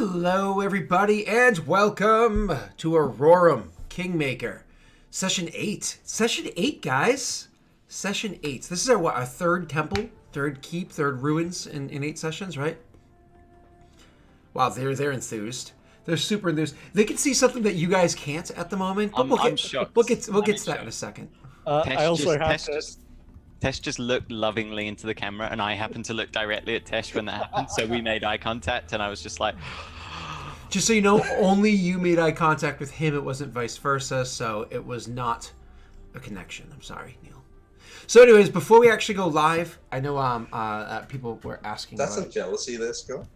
Hello, everybody, and welcome to Aurorum, Kingmaker, Session 8. Session 8, guys. Session 8. This is our third temple, third keep, third ruins in 8 sessions, right? Wow, they're enthused. They're super enthused. They can see something that you guys can't at the moment. But I'm shocked. We'll get to that in a second. Tesh just looked lovingly into the camera, and I happened to look directly at Tesh when that happened, so we made eye contact, and I was just like... Just so you know, only you made eye contact with him. It wasn't vice versa, so it was not a connection. I'm sorry, Neil. So anyways, before we actually go live, I know people were asking That's some jealousy, this girl.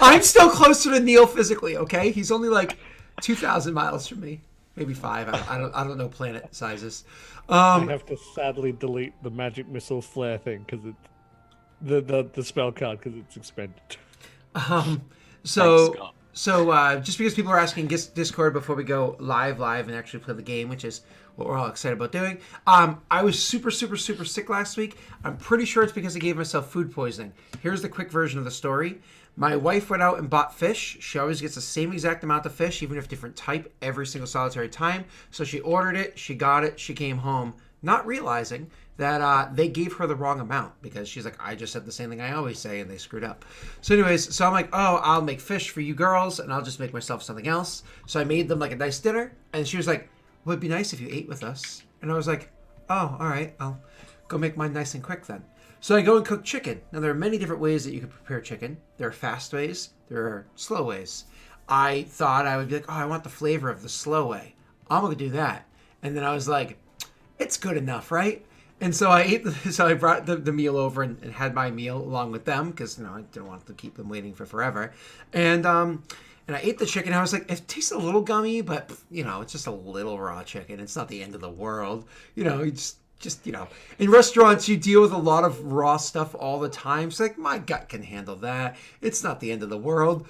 I'm still closer to Neil physically, okay? He's only like 2,000 miles from me. Maybe 5. I don't know planet sizes. I have to sadly delete the magic missile flare thing because the spell card because it's expended. So just because people are asking Discord before we go live and actually play the game, which is what we're all excited about doing. I was super sick last week. I'm pretty sure it's because I gave myself food poisoning. Here's the quick version of the story. My wife went out and bought fish. She always gets the same exact amount of fish, even if different type, every single solitary time. So she ordered it, she got it, she came home, not realizing that they gave her the wrong amount because she's like, I just said the same thing I always say, and they screwed up. So anyways, so I'm like, oh, I'll make fish for you girls, and I'll just make myself something else. So I made them like a nice dinner, and she was like, well, it'd be nice if you ate with us. And I was like, oh, all right, I'll go make mine nice and quick then. So I go and cook chicken. Now, there are many different ways that you can prepare chicken. There are fast ways. There are slow ways. I thought I would be like, oh, I want the flavor of the slow way. I'm going to do that. And then I was like, it's good enough, right? And so I brought the meal over and had my meal along with them because, I didn't want to keep them waiting for forever. And I ate the chicken. I was like, it tastes a little gummy, but, it's just a little raw chicken. It's not the end of the world. Just in restaurants, you deal with a lot of raw stuff all the time. It's like, my gut can handle that. It's not the end of the world.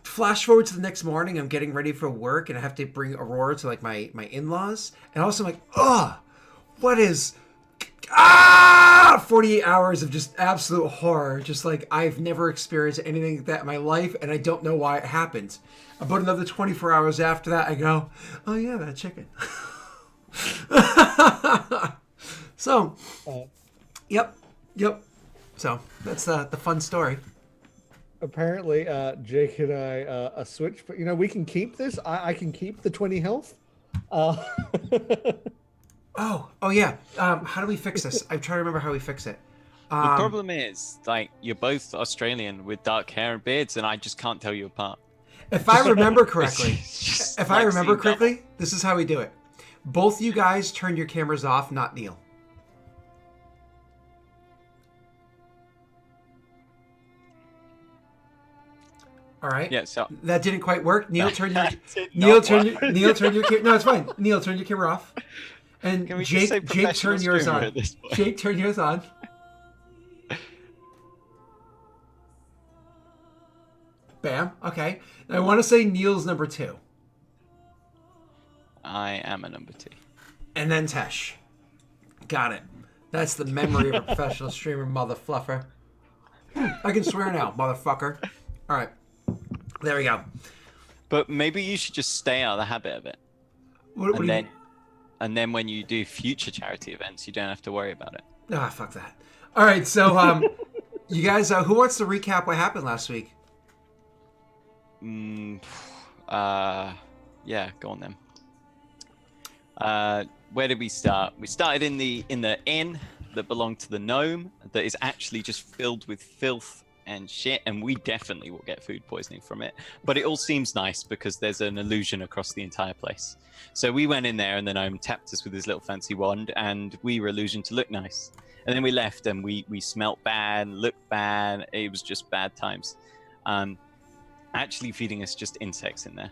Flash forward to the next morning, I'm getting ready for work, and I have to bring Aurora to, like, my in-laws. And also I'm like, what is... 48 hours of just absolute horror. Just like, I've never experienced anything like that in my life, and I don't know why it happened. About another 24 hours after that, I go, oh yeah, that chicken. So, yep. So that's the fun story. Apparently, Jake and I switched, but we can keep this. I can keep the 20 health. Oh yeah. How do we fix this? I'm trying to remember how we fix it. The problem is, like, you're both Australian with dark hair and beards, and I just can't tell you apart. If I remember correctly, this is how we do it. Both you guys turn your cameras off, not Neil. All right. Yeah. So that didn't quite work. Neil, turn your camera. No, it's fine. Neil, turn your camera off. And Jake, turn yours on. Jake, turn yours on. Bam. Okay. Now I want to say Neil's number 2. I am a number 2. And then Tesh. Got it. That's the memory of a professional streamer, mother fluffer. I can swear now, motherfucker. All right. There we go. But maybe you should just stay out of the habit of it. And then when you do future charity events, you don't have to worry about it. Ah, fuck that. All right, so you guys, who wants to recap what happened last week? Yeah, go on then. Where did we start? We started in the inn that belonged to the gnome that is actually just filled with filth and shit, and we definitely will get food poisoning from it. But it all seems nice because there's an illusion across the entire place. So we went in there, and the gnome tapped us with his little fancy wand, and we were illusioned to look nice. And then we left, and we smelt bad, looked bad. It was just bad times. Actually feeding us just insects in there.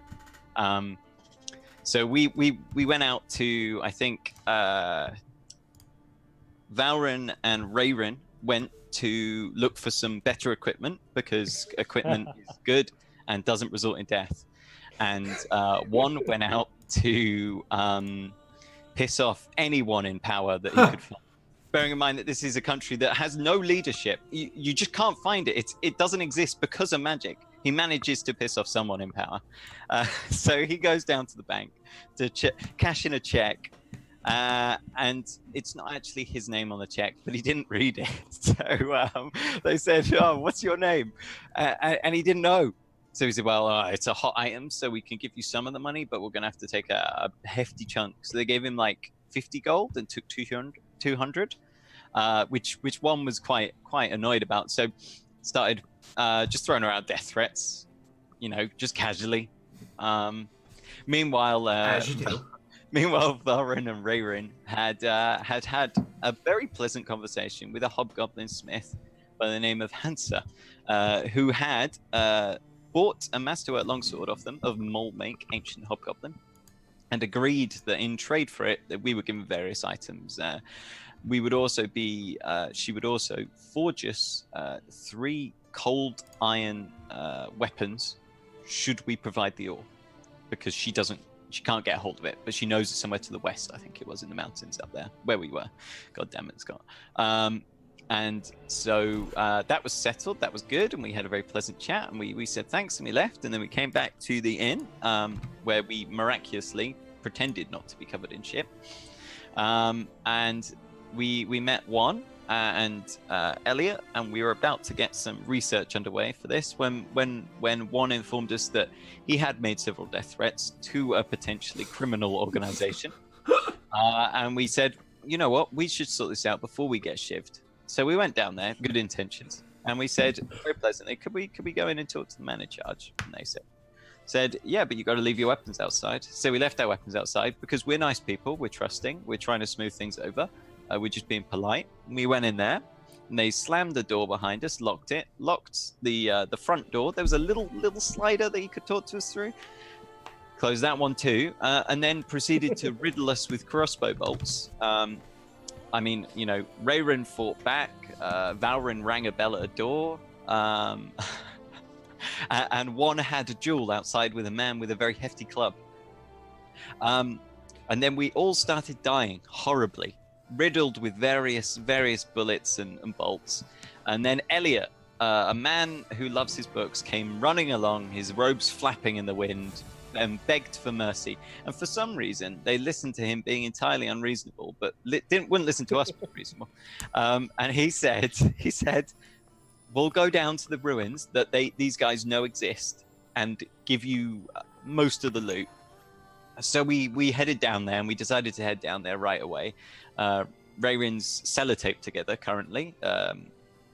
So we went out to, I think, Valren and Rayren went to look for some better equipment because equipment is good and doesn't result in death. And one went out to piss off anyone in power that he could find. bearing in mind that this is a country that has no leadership. You just can't find it. It doesn't exist because of magic. He manages to piss off someone in power. So he goes down to the bank to cash in a check. And it's not actually his name on the check, but he didn't read it. So they said, "Oh, what's your name?" And he didn't know. So he said, "Well, it's a hot item, so we can give you some of the money, but we're going to have to take a hefty chunk." So they gave him like 50 gold and took 200, which one was quite annoyed about. So started just throwing around death threats, just casually. Meanwhile, As you do. Meanwhile, Valrin and Rayrin had a very pleasant conversation with a hobgoblin smith by the name of Hansa, who had bought a masterwork longsword off them of mold make, ancient hobgoblin, and agreed that in trade for it that we were given various items. She would also forge us 3 cold iron weapons should we provide the ore, because she can't get a hold of it, but she knows it's somewhere to the west. I think it was in the mountains up there where we were. God damn it, Scott. And so that was settled. That was good. And we had a very pleasant chat. And we said thanks and we left. And then we came back to the inn where we miraculously pretended not to be covered in shit. And we met Juan and Elliot, and we were about to get some research underway for this when Juan informed us that he had made several death threats to a potentially criminal organization. And we said, you know what, we should sort this out before we get shivved. So we went down there, good intentions, and we said very pleasantly, could we go in and talk to the man in charge? And they said, yeah, but you got to leave your weapons outside. So we left our weapons outside because we're nice people, we're trusting, we're trying to smooth things over. We're just being polite. We went in there, and they slammed the door behind us, locked the front door. There was a little slider that you could talk to us through. Closed that one too, and then proceeded to riddle us with crossbow bolts. Rayrin fought back. Valrin rang a bell at a door. And one had a duel outside with a man with a very hefty club. And then we all started dying horribly, riddled with various bullets and bolts. And then Elliot, a man who loves his books, came running along, his robes flapping in the wind, and begged for mercy. And for some reason, they listened to him being entirely unreasonable, but wouldn't listen to us being reasonable. And he said, we'll go down to the ruins that these guys know exist and give you most of the loot. So we headed down there, and we decided to head down there right away. Rayrin's sellotape together currently,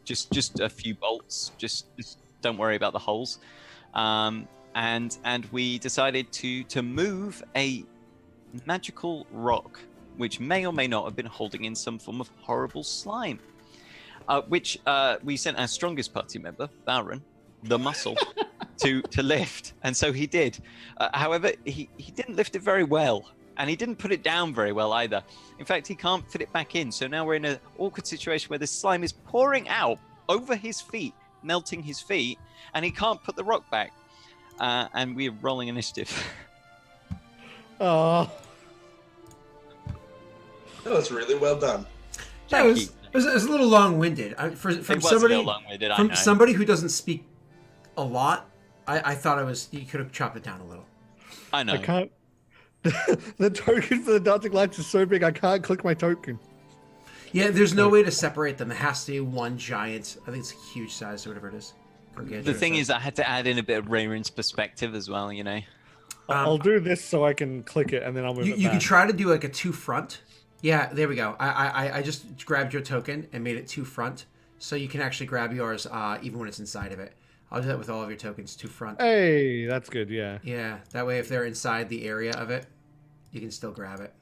just a few bolts. Just don't worry about the holes. And we decided to move a magical rock, which may or may not have been holding in some form of horrible slime. Which we sent our strongest party member, Valrin, the muscle, to lift, and so he did. However, he didn't lift it very well, and he didn't put it down very well either. In fact, he can't fit it back in, so now we're in an awkward situation where the slime is pouring out over his feet, melting his feet, and he can't put the rock back. And we're rolling initiative. Oh, that was really well done. Yeah, it was a little long-winded. From somebody who doesn't speak a lot, I thought you could have chopped it down a little. I know. I can't. The token for the dancing lights is so big, I can't click my token. Yeah, there's no way to separate them. It has to be one giant. I think it's a huge size or whatever it is. The thing is, I had to add in a bit of Rayrin's perspective as well, I'll do this so I can click it, and then I'll move it back. You can try to do like a 2 front. Yeah, there we go. I just grabbed your token and made it 2 front, so you can actually grab yours even when it's inside of it. I'll do that with all of your tokens, 2 front. Hey, that's good, yeah. Yeah, that way if they're inside the area of it, you can still grab it.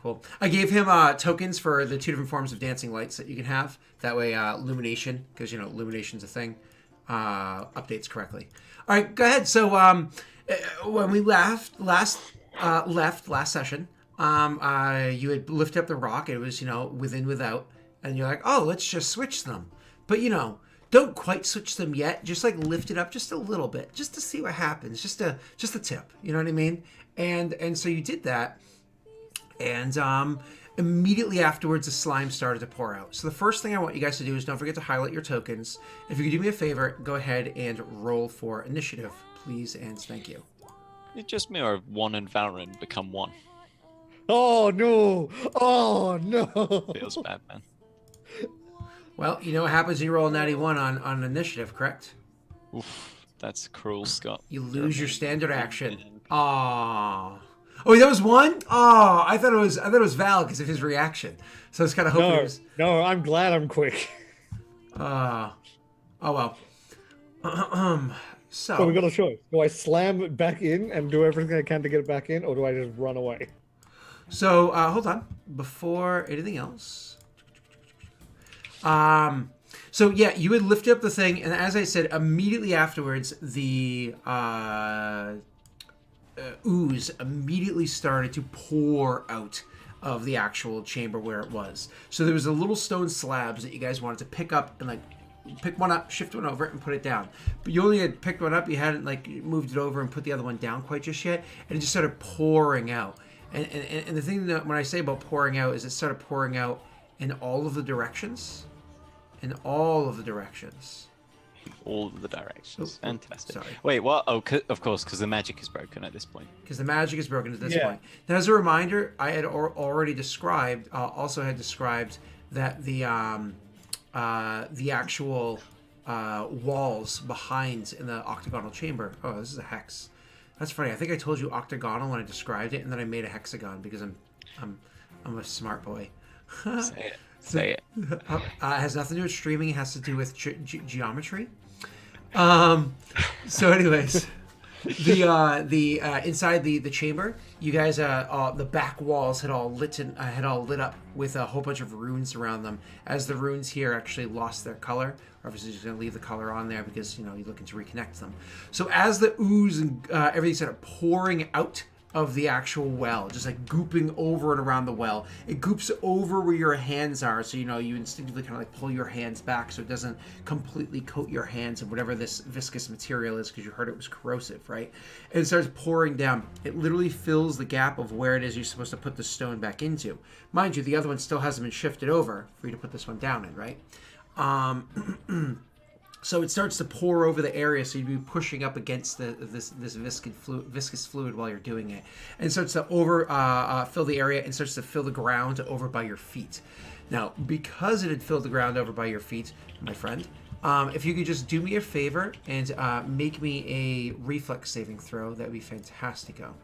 Cool. I gave him tokens for the 2 different forms of dancing lights that you can have. That way illumination, because illumination's a thing, updates correctly. All right, go ahead. So when we left last session, you had lifted up the rock. It was within, without, and you're like, oh, let's just switch them. But don't quite switch them yet. Just like lift it up just a little bit, just to see what happens. Just a tip. You know what I mean? And so you did that, and Immediately afterwards, the slime started to pour out. So the first thing I want you guys to do is don't forget to highlight your tokens. If you could do me a favor, go ahead and roll for initiative, please, and thank you. It's just mirror of one and Valorant become one. Oh no! Oh no! Feels bad, man. Well, you know what happens when you roll a natty 1 on initiative, correct? Oof, that's cruel, Scott. You lose your standard action. Aww. Oh, that was 1? Oh, I thought it was Val because of his reaction. So I was kind of hoping it was. No, I'm glad I'm quick. Oh well. So we got a choice. Do I slam it back in and do everything I can to get it back in, or do I just run away? So hold on. Before anything else. So yeah, you would lift up the thing, and as I said, immediately afterwards, the ooze immediately started to pour out of the actual chamber where it was. So there was a little stone slabs that you guys wanted to pick up and pick one up, shift one over, and put it down. But you only had picked one up, you hadn't moved it over and put the other one down quite just yet, and it just started pouring out. And the thing that when I say about pouring out is it started pouring out in all of the directions. In all of the directions. All of the directions. Oh, fantastic. sorry. Wait, what? Oh, of course, because the magic is broken at this point. Because the magic is broken at this point. Now, as a reminder, I had already described, that the actual walls behind in the octagonal chamber. Oh, this is a hex. That's funny. I think I told you octagonal when I described it, and then I made a hexagon because I'm a smart boy. Say it. It has nothing to do with streaming. It has to do with geometry. So, anyways, the inside the chamber, you guys, the back walls had all lit up with a whole bunch of runes around them. As the runes here actually lost their color, obviously just gonna leave the color on there because you're looking to reconnect them. So as the ooze and everything started pouring out of the actual well, just gooping over and around the well. It goops over where your hands are, so you instinctively kind of pull your hands back so it doesn't completely coat your hands in whatever this viscous material is, because you heard it was corrosive, right? And it starts pouring down. It literally fills the gap of where it is you're supposed to put the stone back into. Mind you, the other one still hasn't been shifted over for you to put this one down in, right? So it starts to pour over the area, so you'd be pushing up against this viscous fluid while you're doing it, and it starts to fill the area and starts to fill the ground over by your feet. Now, because it had filled the ground over by your feet, my friend, if you could just do me a favor and make me a reflex saving throw, that would be fantastico.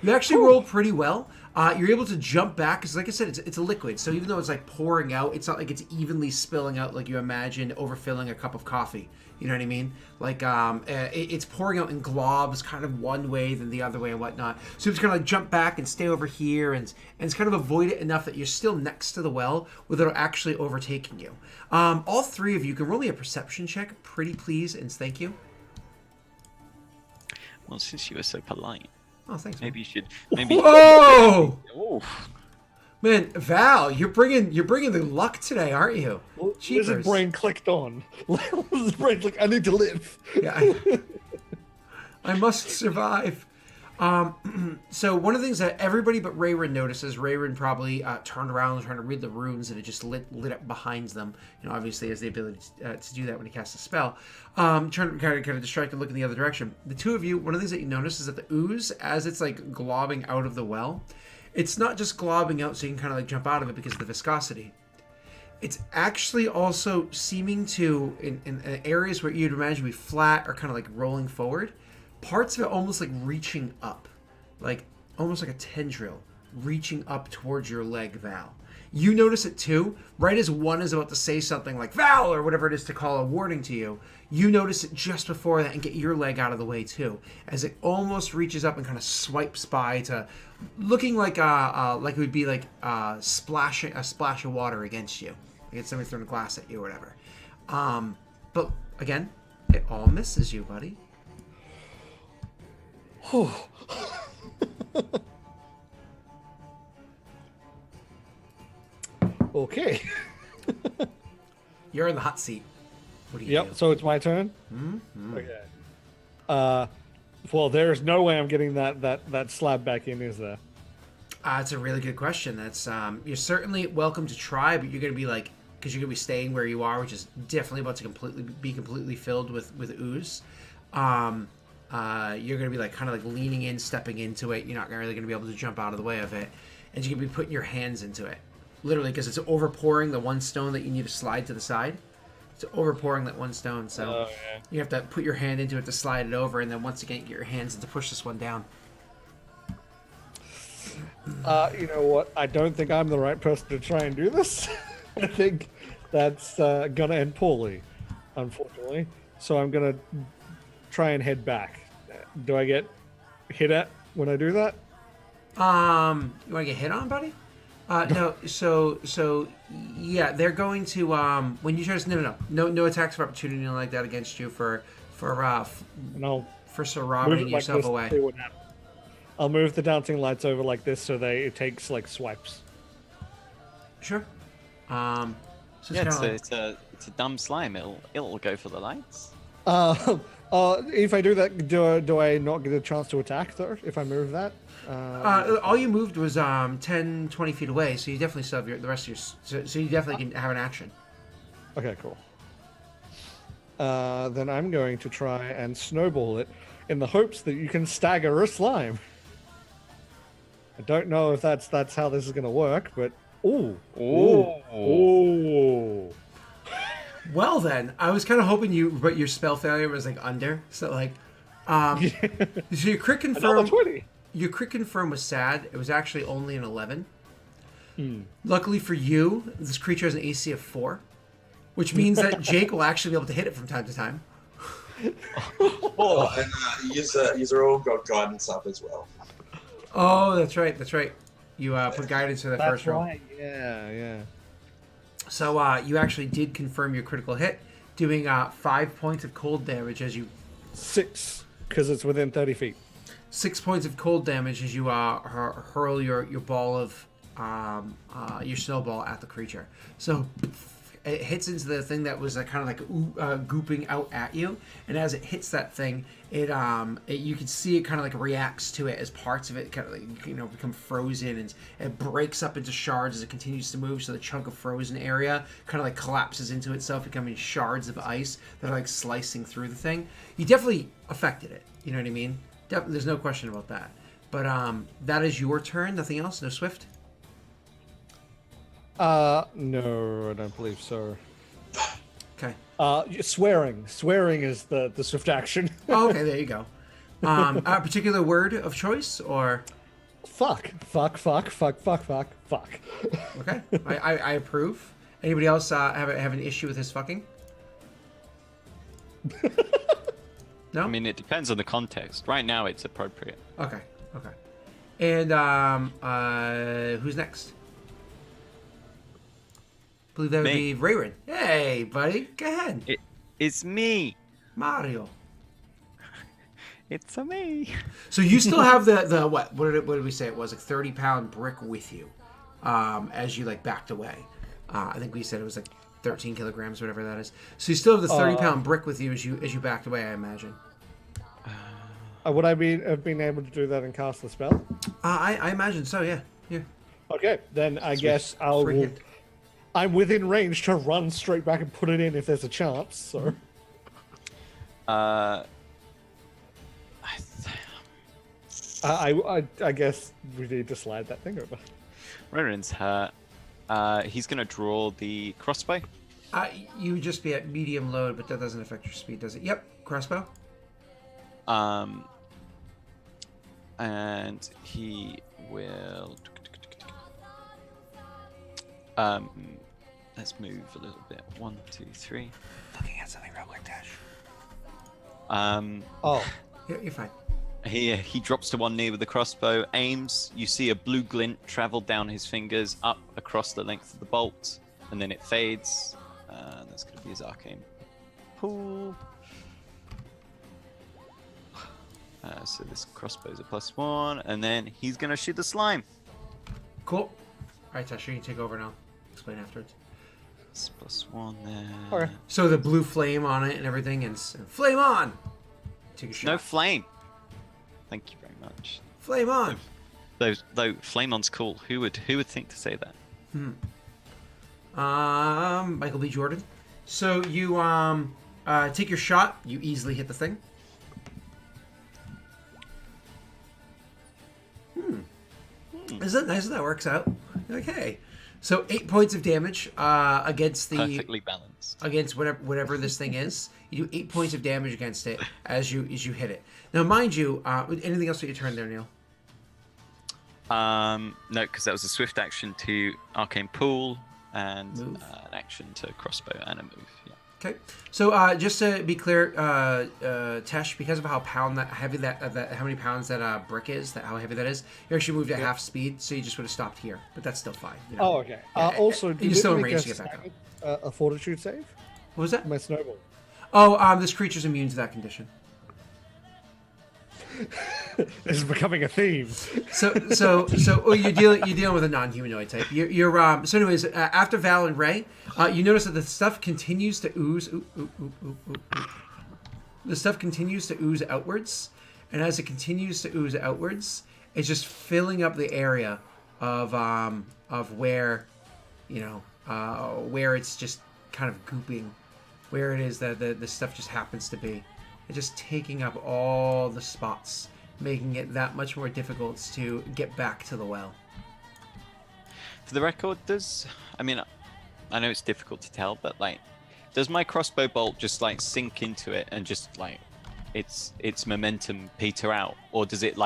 You actually roll pretty well. You're able to jump back because, like I said, it's a liquid. So even though it's pouring out, it's not like it's evenly spilling out like you imagine overfilling a cup of coffee. You know what I mean? It's pouring out in globs, kind of one way, then the other way, and whatnot. So you just kind of jump back and stay over here, and it's kind of avoid it enough that you're still next to the well without actually overtaking you. All three of you can roll me a perception check, pretty please, and thank you. Well, since you were so polite. Oh, thanks. Maybe you should. Whoa! Oh. Man, Val, you're bringing the luck today, aren't you? His brain clicked on. His brain clicked. I need to live. Yeah, I must survive. So one of the things that everybody but Rayron notices, Rayron probably turned around trying to read the runes, and it just lit up behind them. Obviously has the ability to do that when he casts a spell. Trying to kind of distract and look in the other direction. The two of you, one of the things that you notice is that the ooze, as it's globbing out of the well, it's not just globbing out so you can kind of jump out of it because of the viscosity. It's actually also seeming to, in areas where you'd imagine would be flat or kind of rolling forward, parts of it almost reaching up, almost like a tendril reaching up towards your leg, Val. You notice it too. Right as one is about to say something like Val or whatever it is to call a warning to you, you notice it just before that and get your leg out of the way too, as it almost reaches up and kind of swipes by to looking like it would be splashing a splash of water against you, like it's somebody throwing a glass at you or whatever. But again, it all misses you, buddy. Okay. You're in the hot seat. What do you do? So it's my turn? Mm-hmm. Okay. Well, there's no way I'm getting that slab back in, is there? It's a really good question. That's you're certainly welcome to try, but you're gonna be like, because you're gonna be staying where you are, which is definitely about to completely filled with ooze. You're gonna be like kind of like leaning in, stepping into it. You're not really gonna be able to jump out of the way of it, and you're gonna be putting your hands into it, literally, because it's overpouring the one stone that you need to slide to the side. It's overpouring that one stone, so you have to put your hand into it to slide it over, and then once again get your hands in to push this one down. You know what? I don't think I'm the right person to try and do this. I think that's gonna end poorly, unfortunately. So I'm gonna try and head back. Do I get hit at when I do that? You want to get hit on, buddy? No. So yeah, they're going to when you try to no attacks of opportunity like that against you for No. surrounding yourself away. See what happens. I'll move the dancing lights over like this so it takes like swipes. Sure. So it's a dumb slime. It'll go for the lights. If I do that, do I not get a chance to attack though? If I move that? all you moved was 10, 20 feet away, so you definitely still have the rest of your. So you definitely can have an action. Okay, cool. Then I'm going to try and snowball it in the hopes that you can stagger a slime. I don't know if that's how this is going to work, but ooh. Well then, I was kind of hoping but your spell failure was like under, so like, so your crit confirm. 20. Your crit confirm was sad. It was actually only an 11. Luckily for you, this creature has an AC of 4, which means that Jake will actually be able to hit it from time to time. And use our own god guidance up as well. Oh, that's right. That's right. You put guidance in the That's first roll. right. Yeah. So you actually did confirm your critical hit, doing 5 points of cold damage as you. 6, because it's within 30 feet. 6 points of cold damage as you hurl your ball of your snowball at the creature. So it hits into the thing that was kind of like gooping out at you, and as it hits that thing, it you can see it kind of like reacts to it as parts of it kind of like, become frozen, and it breaks up into shards as it continues to move. So the chunk of frozen area kind of like collapses into itself, becoming shards of ice that are like slicing through the thing. You definitely affected it. You know what I mean? There's no question about that. But that is your turn. Nothing else. No Swift. No, I don't believe so. Okay. Swearing is the swift action. Oh, okay, there you go. A particular word of choice, or Fuck. okay, I approve. Anybody else have an issue with his fucking? No. I mean, it depends on the context. Right now, it's appropriate. Okay. And who's next? I believe that would be Rayron. Hey, buddy, go ahead. It's me, Mario. It's a me. So you still have the what? What did we say it was? Like 30-pound brick with you, as you like backed away. I think we said it was like 13 kilograms, whatever that is. So you still have the 30-pound brick with you as you backed away, I imagine. Would I have been able to do that and cast the spell? I imagine so. Yeah. Okay, then I guess Free hit. I'm within range to run straight back and put it in if there's a chance. So. I guess we need to slide that thing over. Roran's hurt. He's gonna draw the crossbow. You would just be at medium load, but that doesn't affect your speed, does it? Yep, crossbow. And he will. Let's move a little bit. 1, 2, 3. Looking at something real quick, Dash. Oh. Yeah, you're fine. He drops to one knee with the crossbow, aims. You see a blue glint travel down his fingers, up across the length of the bolt, and then it fades. That's going to be his arcane pool. So this crossbow's a +1, and then he's going to shoot the slime. Cool. All right, Tasha, you can take over now. Explain afterwards. It's +1 there. Okay. So the blue flame on it and everything, and flame on. Take a shot. No flame. Thank you very much. Flame on. Though Flame On's cool. Who would think to say that? Michael B. Jordan. So you take your shot. You easily hit the thing. Isn't that nice? That works out. Okay. So 8 points of damage against the Perfectly balanced. against whatever this thing is. You do 8 points of damage against it as you hit it. Now, mind you, anything else that you turn there, Neil? No, because that was a swift action to Arcane Pool and Move. an action to crossbow and a move. Yeah. Okay. So just to be clear, Tesh, because of how how many pounds that brick is, how heavy that is, you actually moved at half speed, so you just would have stopped here. But that's still fine. You know? Oh, okay. Also, you're still in range to get back up. A fortitude save? What was that? My snowball. Oh, this creature's immune to that condition. This is becoming a theme. So you're dealing with a non-humanoid type. So anyways, after Val and Ray, you notice that the stuff continues to ooze. The stuff continues to ooze outwards, and as it continues to ooze outwards, it's just filling up the area of where, where it's just kind of gooping, where it is that the stuff just happens to be. It's just taking up all the spots, making it that much more difficult to get back to the well. For the record, I know it's difficult to tell, but does my crossbow bolt just sink into it and just its momentum peter out, or does it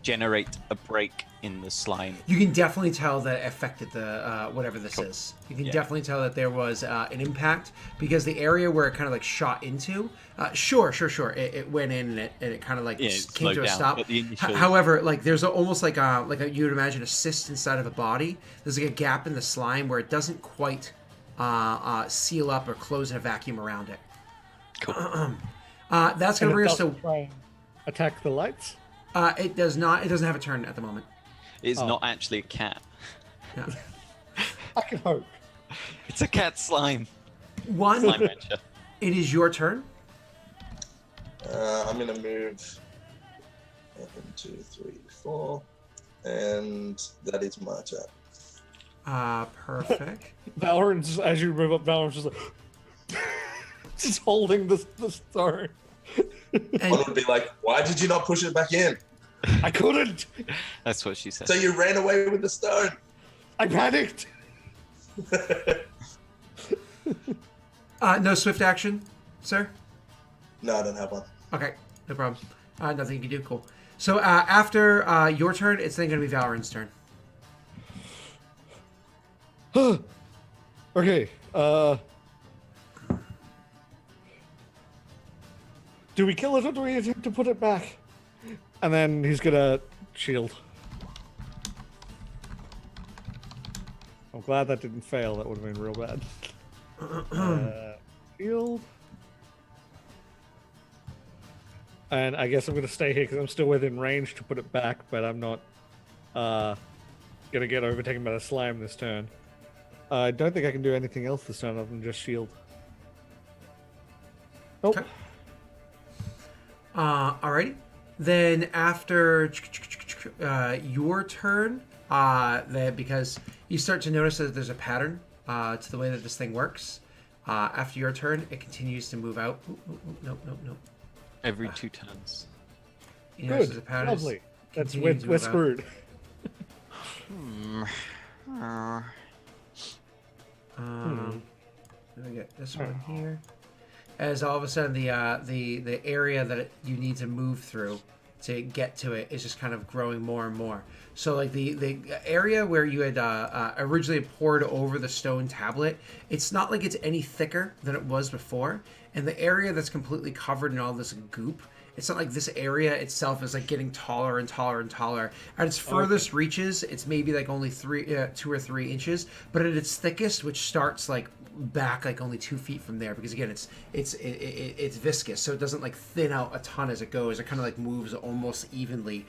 generate a break in the slime? You can definitely tell that it affected the whatever this is. You can definitely tell that there was an impact, because the area where it kind of shot into, sure, it went in and it kind of came to a stop. However, there's almost like you would imagine a cyst inside of a body. There's a gap in the slime where it doesn't quite seal up or close in a vacuum around it. Cool. That's going to bring us to try and attack the lights. It does not. It doesn't have a turn at the moment. It's not actually a cat. No. I can hope. It's a cat slime. One. Slime rancher. It is your turn. I'm gonna move 1, 2, 3, 4, and that is my turn. Perfect. Valorant's, as you move up, Valorant's just just holding the stone. One would be like, "Why did you not push it back in?" I couldn't. That's what she said. So you ran away with the stone. I panicked. No swift action, sir? No, I don't have one. Okay, no problem. Nothing you can do. Cool. So after your turn, it's then going to be Valorant's turn. Okay. Do we kill it or do we attempt to put it back? And then he's gonna shield. I'm glad that didn't fail. That would have been real bad. Shield. And I guess I'm gonna stay here because I'm still within range to put it back, but I'm not gonna get overtaken by the slime this turn. I don't think I can do anything else this turn other than just shield. Nope. Okay. Alrighty. Then after your turn, because you start to notice that there's a pattern to the way that this thing works. After your turn, it continues to move out. Nope. Every 2 turns. You notice Good. there's a pattern. Lovely. That's continues to we're move out. screwed. Let me get this one here. As all of a sudden the area that you need to move through to get to it is just kind of growing more and more. So the area where you had originally poured over the stone tablet, it's not like it's any thicker than it was before. And the area that's completely covered in all this goop, it's not like this area itself is getting taller and taller and taller. At its furthest reaches, it's maybe only 2 or 3 inches, but at its thickest, which starts back like only 2 feet from there, because again it's viscous, so it doesn't like thin out a ton as it goes. It kind of like moves almost evenly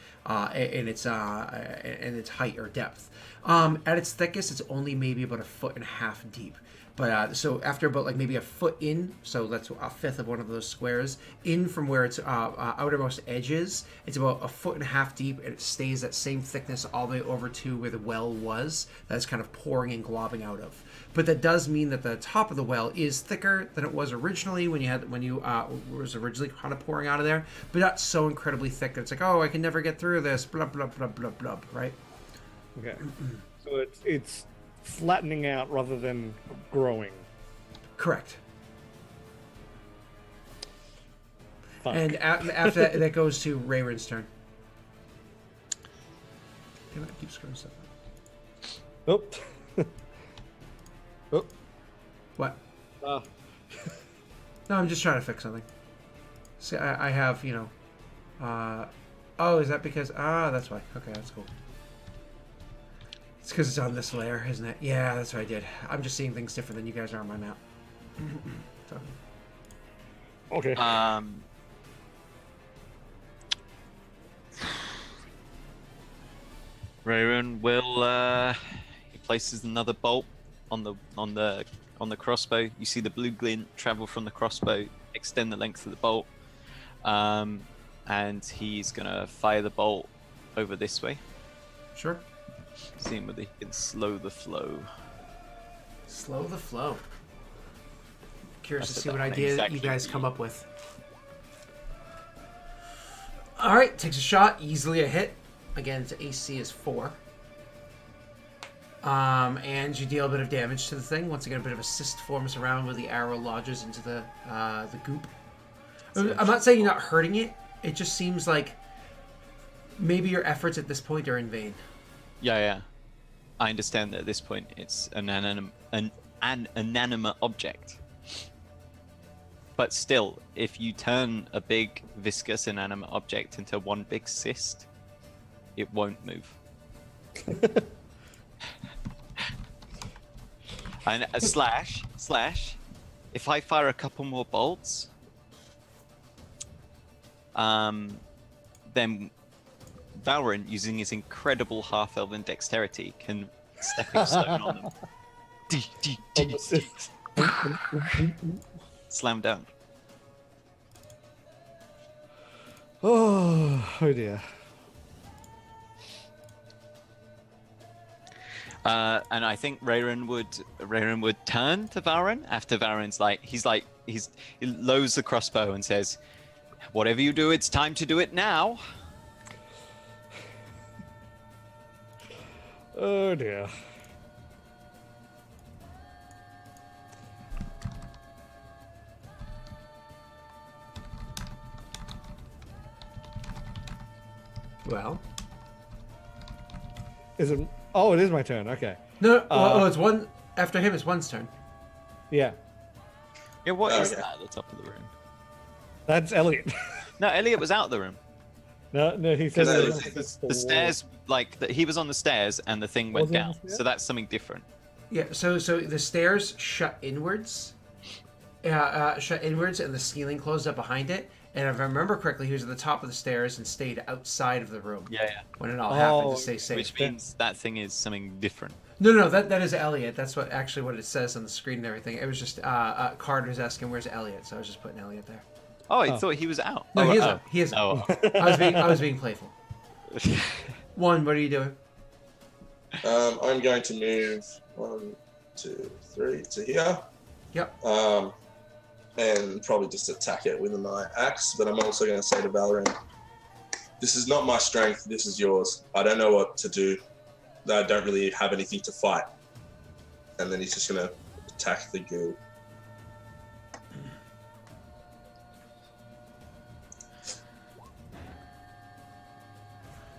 in its height or depth. At its thickest, it's only maybe about 1.5 feet deep. But so after about like maybe a foot in, so that's a fifth of one of those squares in from where its outermost edge is, it's about 1.5 feet deep, and it stays that same thickness all the way over to where the well was. That's kind of pouring and globbing out of. But that does mean that the top of the well is thicker than it was originally when you was originally kind of pouring out of there. But not so incredibly thick that it's like, oh, I can never get through this. Blah blah blah blah blah. Right? Okay. So it's flattening out rather than growing. Correct. Fuck. And after that goes to Rayron's turn. Damn it, I keep screwing stuff up. Oh. Oh. What? Ah. No, I'm just trying to fix something. See, I have, oh, is that because... that's why. Okay, that's cool. It's because it's on this layer, isn't it? Yeah, that's what I did. I'm just seeing things different than you guys are on my map. So. Okay. Rayron will he places another bolt on the crossbow. You see the blue glint travel from the crossbow, extend the length of the bolt, and he's gonna fire the bolt over this way. Sure. Seeing whether he can slow the flow. Slow the flow. Curious I to said see what that idea exactly. you guys come up with. Alright, takes a shot, easily a hit. Again, its AC is 4. And you deal a bit of damage to the thing. Once again, a bit of a cyst forms around where the arrow lodges into the goop. I'm not saying you're not hurting it. It just seems like maybe your efforts at this point are in vain. Yeah. I understand that at this point it's an inanimate object. But still, if you turn a big, viscous, inanimate object into one big cyst, it won't move. And a slash, if I fire a couple more bolts, then Valorant, using his incredible half-elven dexterity, can stepping stone on them. Slam down. Oh dear. And I think Rayron would turn to Valorant after Valorant's he lowers the crossbow and says, "Whatever you do, it's time to do it now." Oh dear. Well. Is it? Oh, it is my turn. Okay. No, well, it's one... After him, it's one's turn. Yeah. Yeah, what is Okay. that at the top of the room? That's Elliot. No, Elliot was out the room. No, he said No, The stairs, he was on the stairs and the thing went Was he on down. the stairs? So that's something different. Yeah, so the stairs shut inwards. Shut inwards, and the ceiling closed up behind it. And if I remember correctly, he was at the top of the stairs and stayed outside of the room Yeah. when it all happened to stay safe. Which means that thing is something different. No, that is Elliot. That's what it says on the screen and everything. It was just Carter's asking where's Elliot, so I was just putting Elliot there. Oh, I thought he was out. No, oh, he is oh. out. He is Oh. out. I was being playful. One, what are you doing? I'm going to move 1, 2, 3 to here. Yep. And probably just attack it with my axe. But I'm also going to say to Valorant, this is not my strength. This is yours. I don't know what to do. I don't really have anything to fight. And then he's just going to attack the ghoul.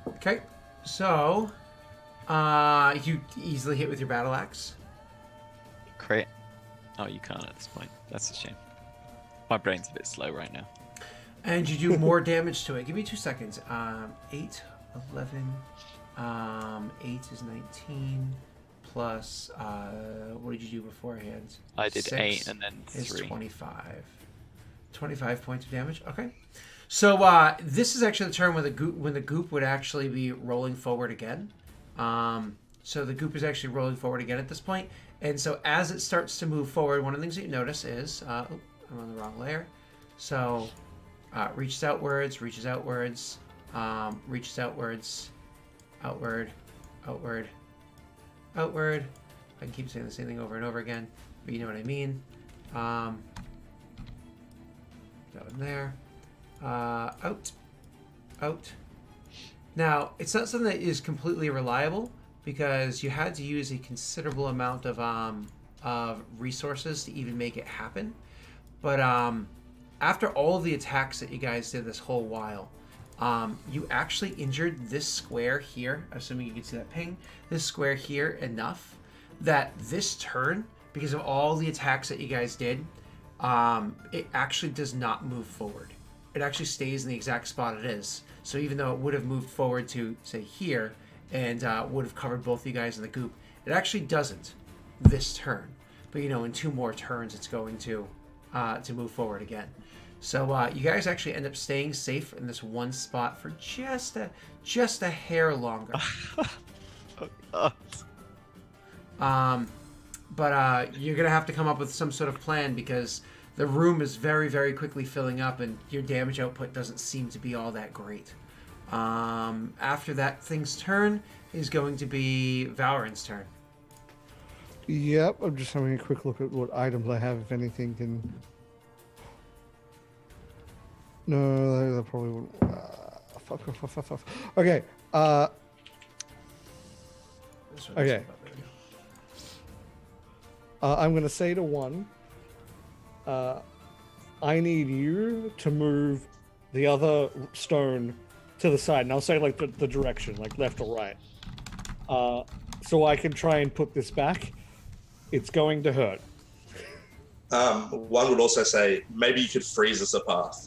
Okay, so you easily hit with your battle axe. Crit. Oh, you can't at this point. That's a shame. My brain's a bit slow right now. And you do more damage to it. Give me 2 seconds. 8, 11, 8 is 19, plus, what did you do beforehand? I did 6 8 and then is 3. 25. 25 points of damage. Okay. So this is actually the turn when the goop would actually be rolling forward again. So the goop is actually rolling forward again at this point. And so as it starts to move forward, one of the things that you notice is, I'm on the wrong layer. So reaches outwards, reaches outwards, reaches outwards, outward, outward, outward. I can keep saying the same thing over and over again, but you know what I mean. That one there. Out, out. Now, it's not something that is completely reliable because you had to use a considerable amount of resources to even make it happen. But after all of the attacks that you guys did this whole while, you actually injured this square here, assuming you can see that ping, this square here enough that this turn, because of all the attacks that you guys did, it actually does not move forward. It actually stays in the exact spot it is. So even though it would have moved forward to, say, here, and would have covered both of you guys in the goop, it actually doesn't this turn. But, in 2 more turns, it's going to move forward again. So you guys actually end up staying safe in this one spot for just a hair longer. But you're going to have to come up with some sort of plan because the room is very, very quickly filling up and your damage output doesn't seem to be all that great. After that thing's turn is going to be Valorant's turn. Yep, I'm just having a quick look at what items I have, if anything can... No, they probably wouldn't... fuck. Okay, okay. I'm going to say to one, I need you to move the other stone to the side. And I'll say like the direction, like left or right. So I can try and put this back. It's going to hurt. One would also say maybe you could freeze us a path.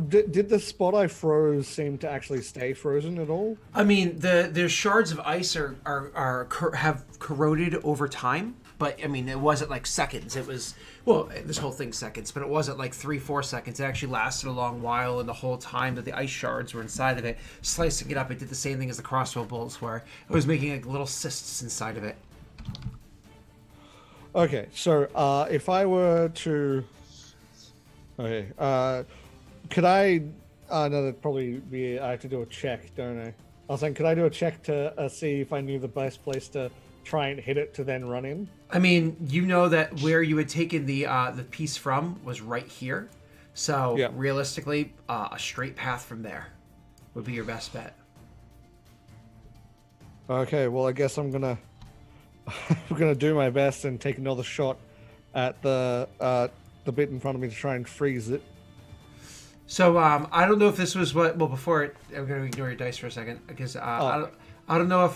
Did the spot I froze seem to actually stay frozen at all? I mean, the shards of ice have corroded over time, but I mean, it wasn't like seconds. It was, well, this whole thing's seconds, but it wasn't like 3-4 seconds. It actually lasted a long while, and the whole time that the ice shards were inside of it, slicing it up, it did the same thing as the crossbow bolts were. It was making like little cysts inside of it. Okay, so if I were to, okay, could I? No, that'd probably be. I have to do a check, don't I? I was saying, could I do a check to see if I knew the best place to try and hit it to then run in? I mean, you know that where you had taken the piece from was right here, so yeah. Realistically, a straight path from there would be your best bet. Okay, well, I guess I'm gonna do my best and take another shot at the bit in front of me to try and freeze it. So I don't know if this was what. Well, before it, I'm going to ignore your dice for a second because I don't know if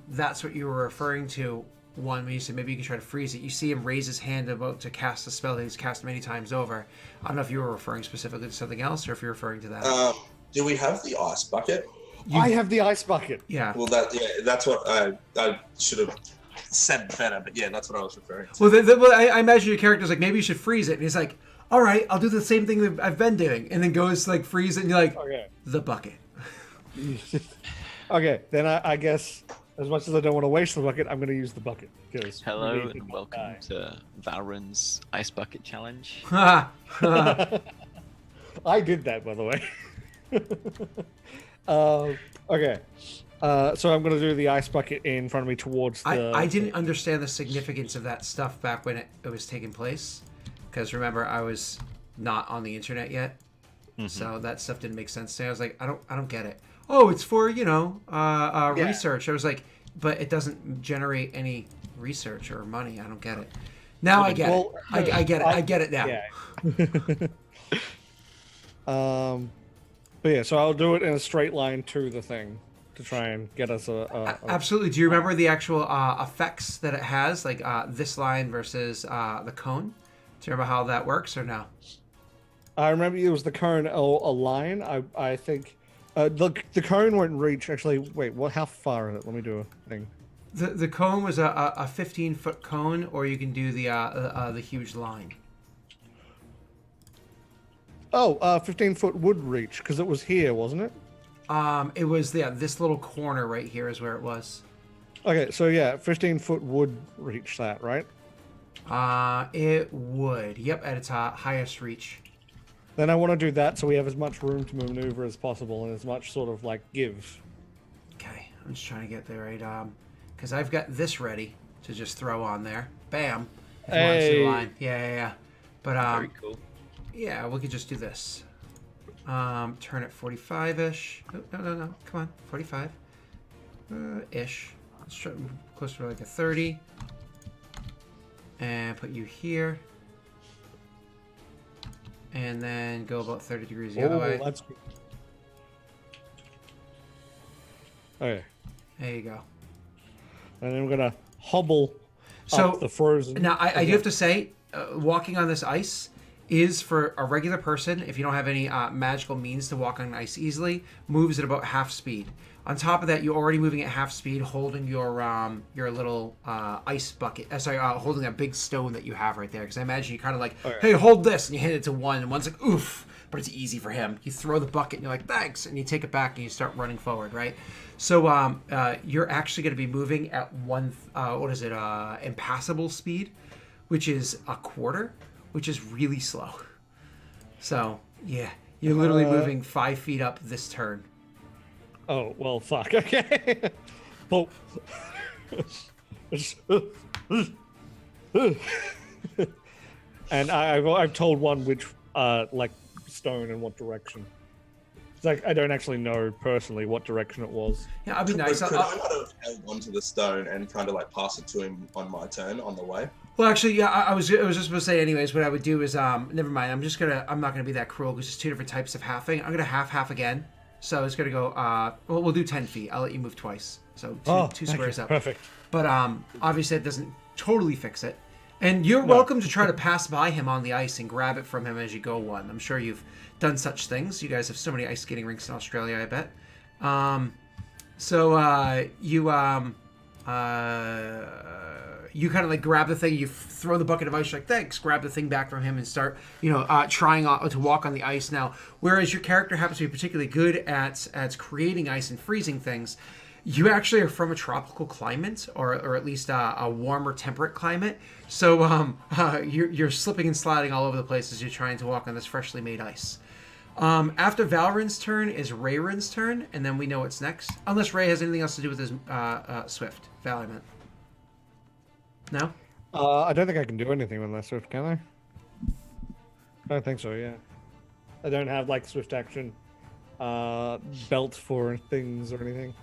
that's what you were referring to. One, when you said maybe you can try to freeze it, you see him raise his hand about to cast a spell that he's cast many times over. I don't know if you were referring specifically to something else or if you're referring to that. Do we have the ice bucket? I have the ice bucket. Yeah. Well, that's what I should have said better, but yeah, that's what I was referring to. Well, I imagine your character's like, maybe you should freeze it, and he's like, all right, I'll do the same thing that I've been doing, and then goes to like freeze it, and you're like, okay. The bucket. Okay, then I guess as much as I don't want to waste the bucket, I'm going to use the bucket. Hello and welcome to Valorum's Ice Bucket Challenge. I did that, by the way. Okay, so I'm going to do the ice bucket in front of me towards the... I didn't understand the significance of that stuff back when it was taking place. Because remember, I was not on the internet yet, so that stuff didn't make sense to me. I was like, I don't get it. Oh, it's for research. I was like, but it doesn't generate any research or money. I don't get it. Now I get it. I get it. I get it now. Yeah. But yeah, so I'll do it in a straight line to the thing to try and get us Absolutely. Do you remember the actual effects that it has, like this line versus the cone? Do you remember how that works or no? I remember it was the cone or a line. I think The cone won't reach. Actually, wait. What? How far is it? Let me do a thing. The cone was a 15-foot cone, or you can do the huge line. Oh, 15-foot would reach because it was here, wasn't it? It was this little corner right here is where it was. Okay, so yeah, 15-foot would reach that, right? It would. Yep, at its highest reach. Then I want to do that so we have as much room to maneuver as possible and as much sort of like give. Okay, I'm just trying to get there right. Because I've got this ready to just throw on there. Bam. If you want to see the line. Yeah. But Very cool. yeah, we could just do this. Turn it 45-ish. Oh, no. Come on, 45. Ish. Let's try closer to like a 30. And put you here. And then go about 30 degrees the other way. That's good. Okay. There you go. And then I'm gonna hobble So up the frozen. now I do have to say, walking on this ice is for a regular person. If you don't have any magical means to walk on ice easily, moves at about half speed. On top of that, you're already moving at half speed, holding your little ice bucket. Holding that big stone that you have right there. Because I imagine you kind of like, hey, hold this, and you hit it to one, and one's like, oof. But it's easy for him. You throw the bucket, and you're like, thanks, and you take it back, and you start running forward, right? So you're actually going to be moving at impassable speed, which is a quarter, which is really slow. So yeah, you're literally moving 5 feet up this turn. Oh, well, fuck. Okay. Oh. And I've told one which, like, stone and what direction. It's like, I don't actually know personally what direction it was. Yeah, I'd be nice. Could I not have held onto the stone and kind of like pass it to him on my turn on the way? Well, actually, yeah, I was just going to say anyways, what I would do is, never mind, I'm not going to be that cruel because it's two different types of halving. I'm going to half again. So it's going to go, well, we'll do 10 feet. I'll let you move twice. So two squares up. Perfect. But obviously it doesn't totally fix it. And you're welcome to try to pass by him on the ice and grab it from him as you go one. I'm sure you've done such things. You guys have so many ice skating rinks in Australia, I bet. You kind of like grab the thing, you throw the bucket of ice, you're like, thanks, grab the thing back from him and start, trying to walk on the ice. Now, whereas your character happens to be particularly good at creating ice and freezing things, you actually are from a tropical climate, or at least a warmer temperate climate. So you're slipping and sliding all over the place as you're trying to walk on this freshly made ice. After Valrin's turn is Rayrin's turn, and then we know what's next. Unless Ray has anything else to do with his Swift. Val, I meant. No? I don't think I can do anything with that Swift, can I? I don't think so, yeah. I don't have, like, Swift action belt for things or anything.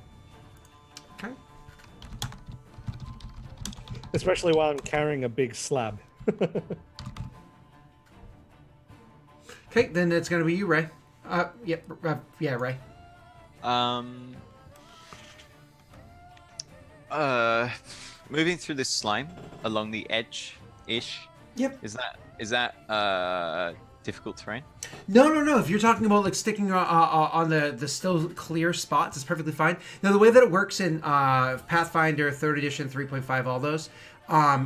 Okay. Especially while I'm carrying a big slab. Okay, then it's going to be you, Ray. Yeah, Ray. Moving through this slime along the edge-ish. Yep. Is that difficult terrain? No. If you're talking about like sticking on the still clear spots, it's perfectly fine. Now, the way that it works in Pathfinder, 3rd edition, 3.5, all those,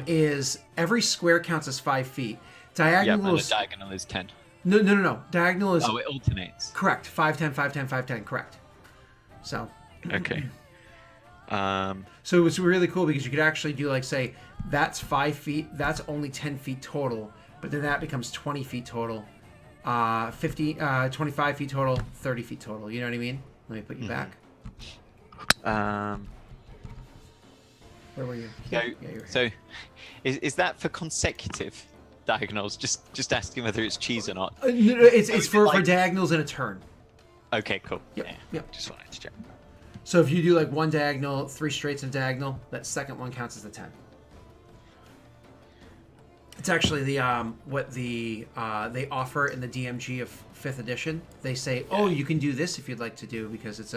is every square counts as 5 feet. Diagonal and the diagonal is 10. No. Diagonal is... Oh, it alternates. Correct. 5, 10, 5, 10, 5, 10. Correct. So... Okay. So it's really cool because you could actually do like, say, that's 5 feet, that's only 10 feet total, but then that becomes 20 feet total, 25 feet total, 30 feet total. You know what I mean? Let me put you back. Where were you? So, Yeah, you're here. so is that for consecutive diagonals? Just asking whether it's cheese or not. No, it's for like... diagonals in a turn. Okay, cool. Yep. Just wanted to check. So if you do like one diagonal, 3 straights and diagonal, that second one counts as the 10. It's actually the what they offer in the DMG of 5th edition. They say, oh, you can do this if you'd like to do, because it's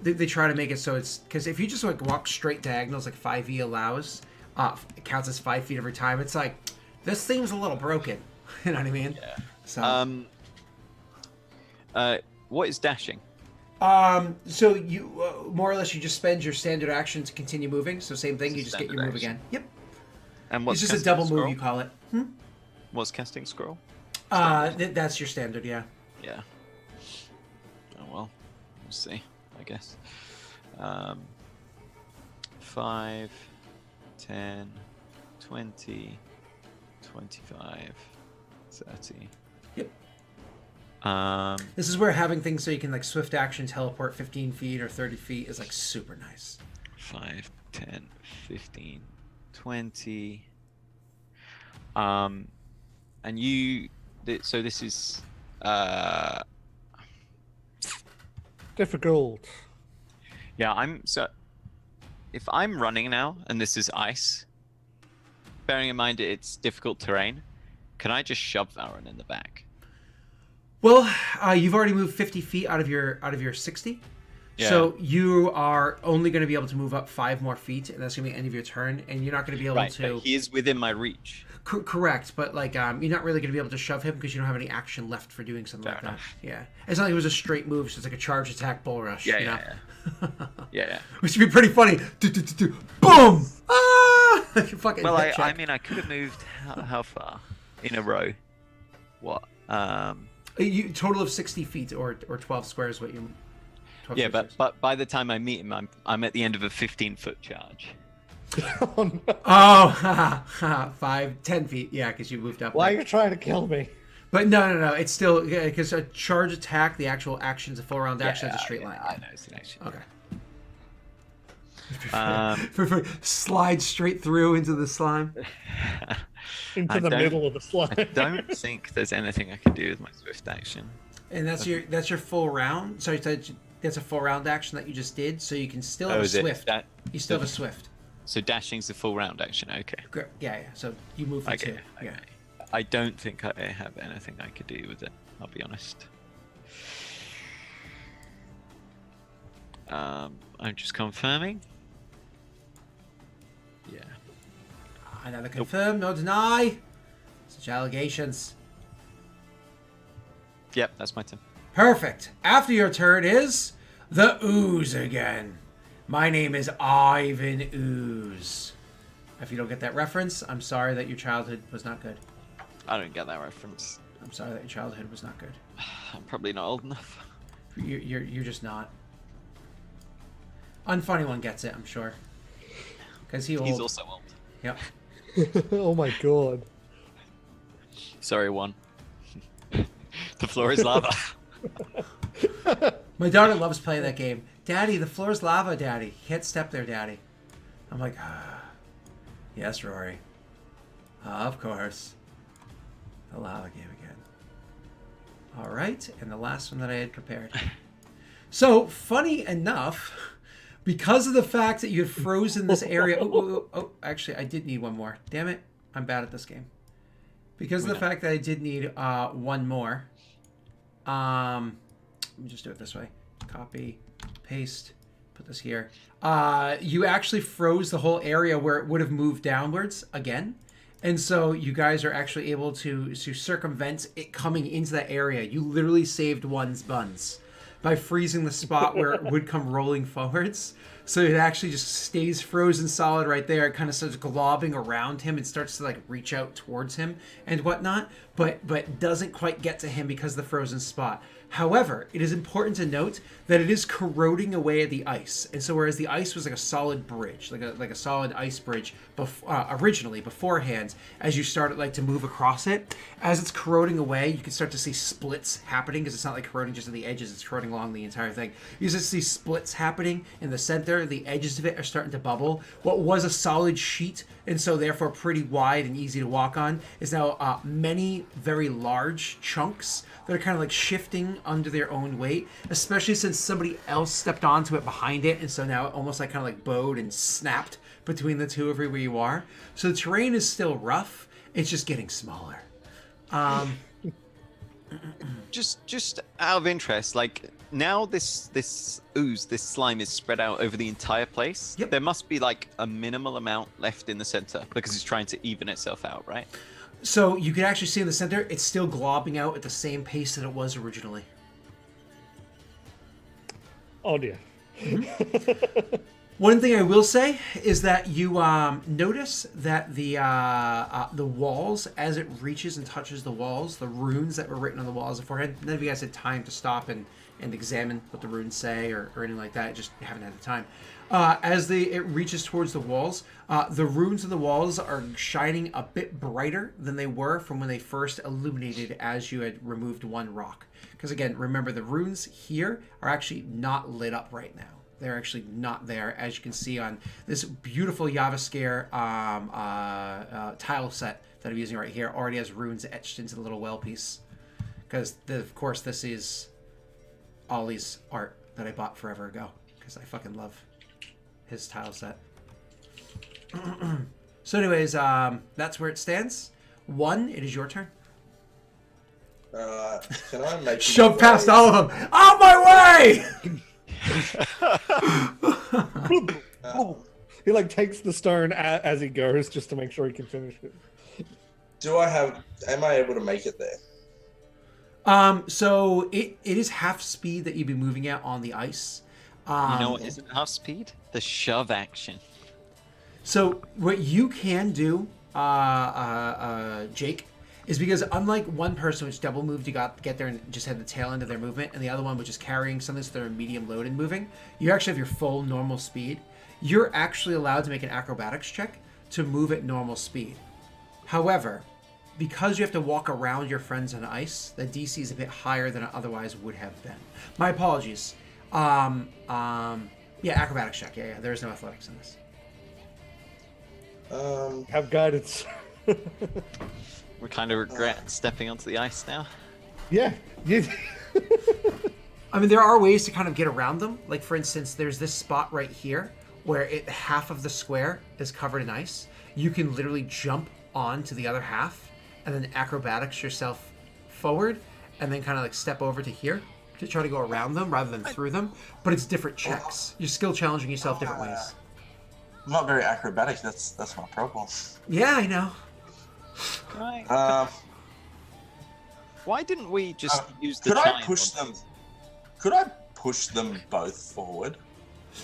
they try to make it so it's, because if you just like walk straight diagonals like 5e allows, it counts as 5 feet every time. It's like, this seems a little broken. You know what I mean? Yeah. So what is dashing? So you more or less you just spend your standard action to continue moving. So same thing, you just get your move Standard again. Yep. And what's It's just a casting double scroll? move, you call it. What's casting scroll? That's your standard, yeah. Yeah. Oh well, we'll see. I guess. 5, 10, 20, 25, 30. Yep. This is where having things so you can like swift action teleport 15 feet or 30 feet is like super nice. 5, 10, 15, 20. And you. So this is. Difficult. Yeah, if I'm running now and this is ice, bearing in mind it's difficult terrain, can I just shove Valorant in the back? Well, you've already moved 50 feet out of your 60. Yeah. So you are only going to be able to move up 5 more feet, and that's going to be the end of your turn, and you're not going to be able Right, to... but he is within my reach. Correct, but like you're not really going to be able to shove him because you don't have any action left for doing something Fair like enough. that. Yeah. It's not like it was a straight move, so it's like a charge attack bull rush. Yeah, you know? Yeah. Which would be pretty funny. Boom! Ah! Fucking Well, head I check. mean, I could have moved how far in a row? What? You total of 60 feet or 12 squares. What you? 12 Yeah, squares. but by the time I meet him, I'm at the end of a 15-foot charge. Oh, no. Oh, 5, 10 feet. Yeah, because you moved up. Why are like- you trying to kill me? But no. It's still because a charge attack, the actual action's a full round action. It's a straight line. I know it's an action. Okay. Slide straight through into the slime. Into the middle of the slide. I don't think there's anything I can do with my swift action. And that's your full round. Sorry, that's a full round action that you just did. So you can still have a is it swift. that? You still have a swift. So dashing's the full round action. Okay. Great. Yeah. So you move for Okay. 2. Yeah. I don't think I have anything I could do with it. I'll be honest. I'm just confirming. Yeah. I neither confirm nor deny such allegations. Yep, that's my turn. Perfect. After your turn is the ooze again. My name is Ivan Ooze. If you don't get that reference, I'm sorry that your childhood was not good. I don't get that reference. I'm sorry that your childhood was not good. I'm probably not old enough. You're just not. Unfunny one gets it, I'm sure. Because he's also old. Yep. Oh my god. Sorry, one. The floor is lava. My daughter loves playing that game. Daddy, the floor's lava, Daddy. You can't step there, Daddy. I'm like, yes, Rory. Of course. The lava game again. All right, and the last one that I had prepared. So, funny enough, because of the fact that you had frozen this area... Oh, actually, I did need one more. Damn it, I'm bad at this game. Because of the fact that I did need one more, let me just do it this way. Copy, paste, put this here. You actually froze the whole area where it would have moved downwards again. And so you guys are actually able to circumvent it coming into that area. You literally saved one's buns by freezing the spot where it would come rolling forwards. So it actually just stays frozen solid right there. It kind of starts globbing around him and starts to like reach out towards him and whatnot, but doesn't quite get to him because of the frozen spot. However, it is important to note that it is corroding away at the ice. And so whereas the ice was like a solid bridge, like a solid ice bridge originally beforehand, as you started like to move across it, as it's corroding away, you can start to see splits happening because it's not like corroding just at the edges, it's corroding along the entire thing. You just see splits happening in the center, the edges of it are starting to bubble. What was a solid sheet, and so therefore pretty wide and easy to walk on, is now many very large chunks that are kind of like shifting under their own weight, especially since somebody else stepped onto it behind it, and so now it almost like kind of like bowed and snapped between the two of you where you are. So the terrain is still rough, it's just getting smaller. Just out of interest, like now this ooze, this slime is spread out over the entire place. Yep. There must be like a minimal amount left in the center because it's trying to even itself out, right? So you can actually see in the center, it's still globbing out at the same pace that it was originally. Oh dear. One thing I will say is that you notice that the walls, as it reaches and touches the walls, the runes that were written on the walls beforehand, none of you guys had time to stop and examine what the runes say or anything like that. Just haven't had the time. As it reaches towards the walls, the runes on the walls are shining a bit brighter than they were from when they first illuminated as you had removed one rock. Because again, remember the runes here are actually not lit up right now. They're actually not there, as you can see on this beautiful Yaviskar tile set that I'm using right here. Already has runes etched into the little well piece. Because, of course, this is Ollie's art that I bought forever ago. Because I fucking love his tile set. So anyways, that's where it stands. 1, it is your turn. Can I make Shove past all of them. On my way! He like takes the stone as he goes just to make sure he can finish it. Am I able to make it there? So it is half speed that you'd be moving at on the ice. You know what isn't half speed? The shove action. So what you can do, Jake, is because unlike one person which double moved, you got to get there and just had the tail end of their movement, and the other one which is carrying something so they're medium load and moving, you actually have your full normal speed. You're actually allowed to make an acrobatics check to move at normal speed. However, because you have to walk around your friends on ice, the DC is a bit higher than it otherwise would have been. My apologies. Yeah, acrobatics check. Yeah, there is no athletics in this. Have guidance. We kind of regret stepping onto the ice now. Yeah. I mean, there are ways to kind of get around them. Like, for instance, there's this spot right here where half of the square is covered in ice. You can literally jump onto the other half and then acrobatics yourself forward and then kind of like step over to here to try to go around them rather than through them. But it's different checks. You're still challenging yourself different ways. I'm not very acrobatic. That's my problem. Yeah, I know. Why didn't we just use the Could I giant push one? them? Could I push them both forward?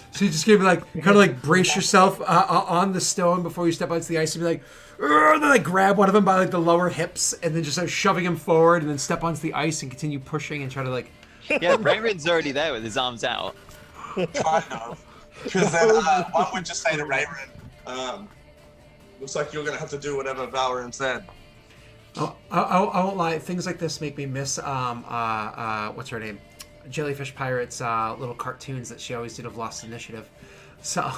So you just gave me like kind of like brace yourself on the stone before you step onto the ice and be like, and then like grab one of them by like the lower hips and then just start shoving him forward and then step onto the ice and continue pushing and try to like. Yeah, Rayron's already there with his arms out. Kind of. Because then one would just say to Rayron, looks like you're gonna have to do whatever Valorant said. Oh, I won't lie. Things like this make me miss what's her name? Jellyfish Pirate's little cartoons that she always did of Lost Initiative. So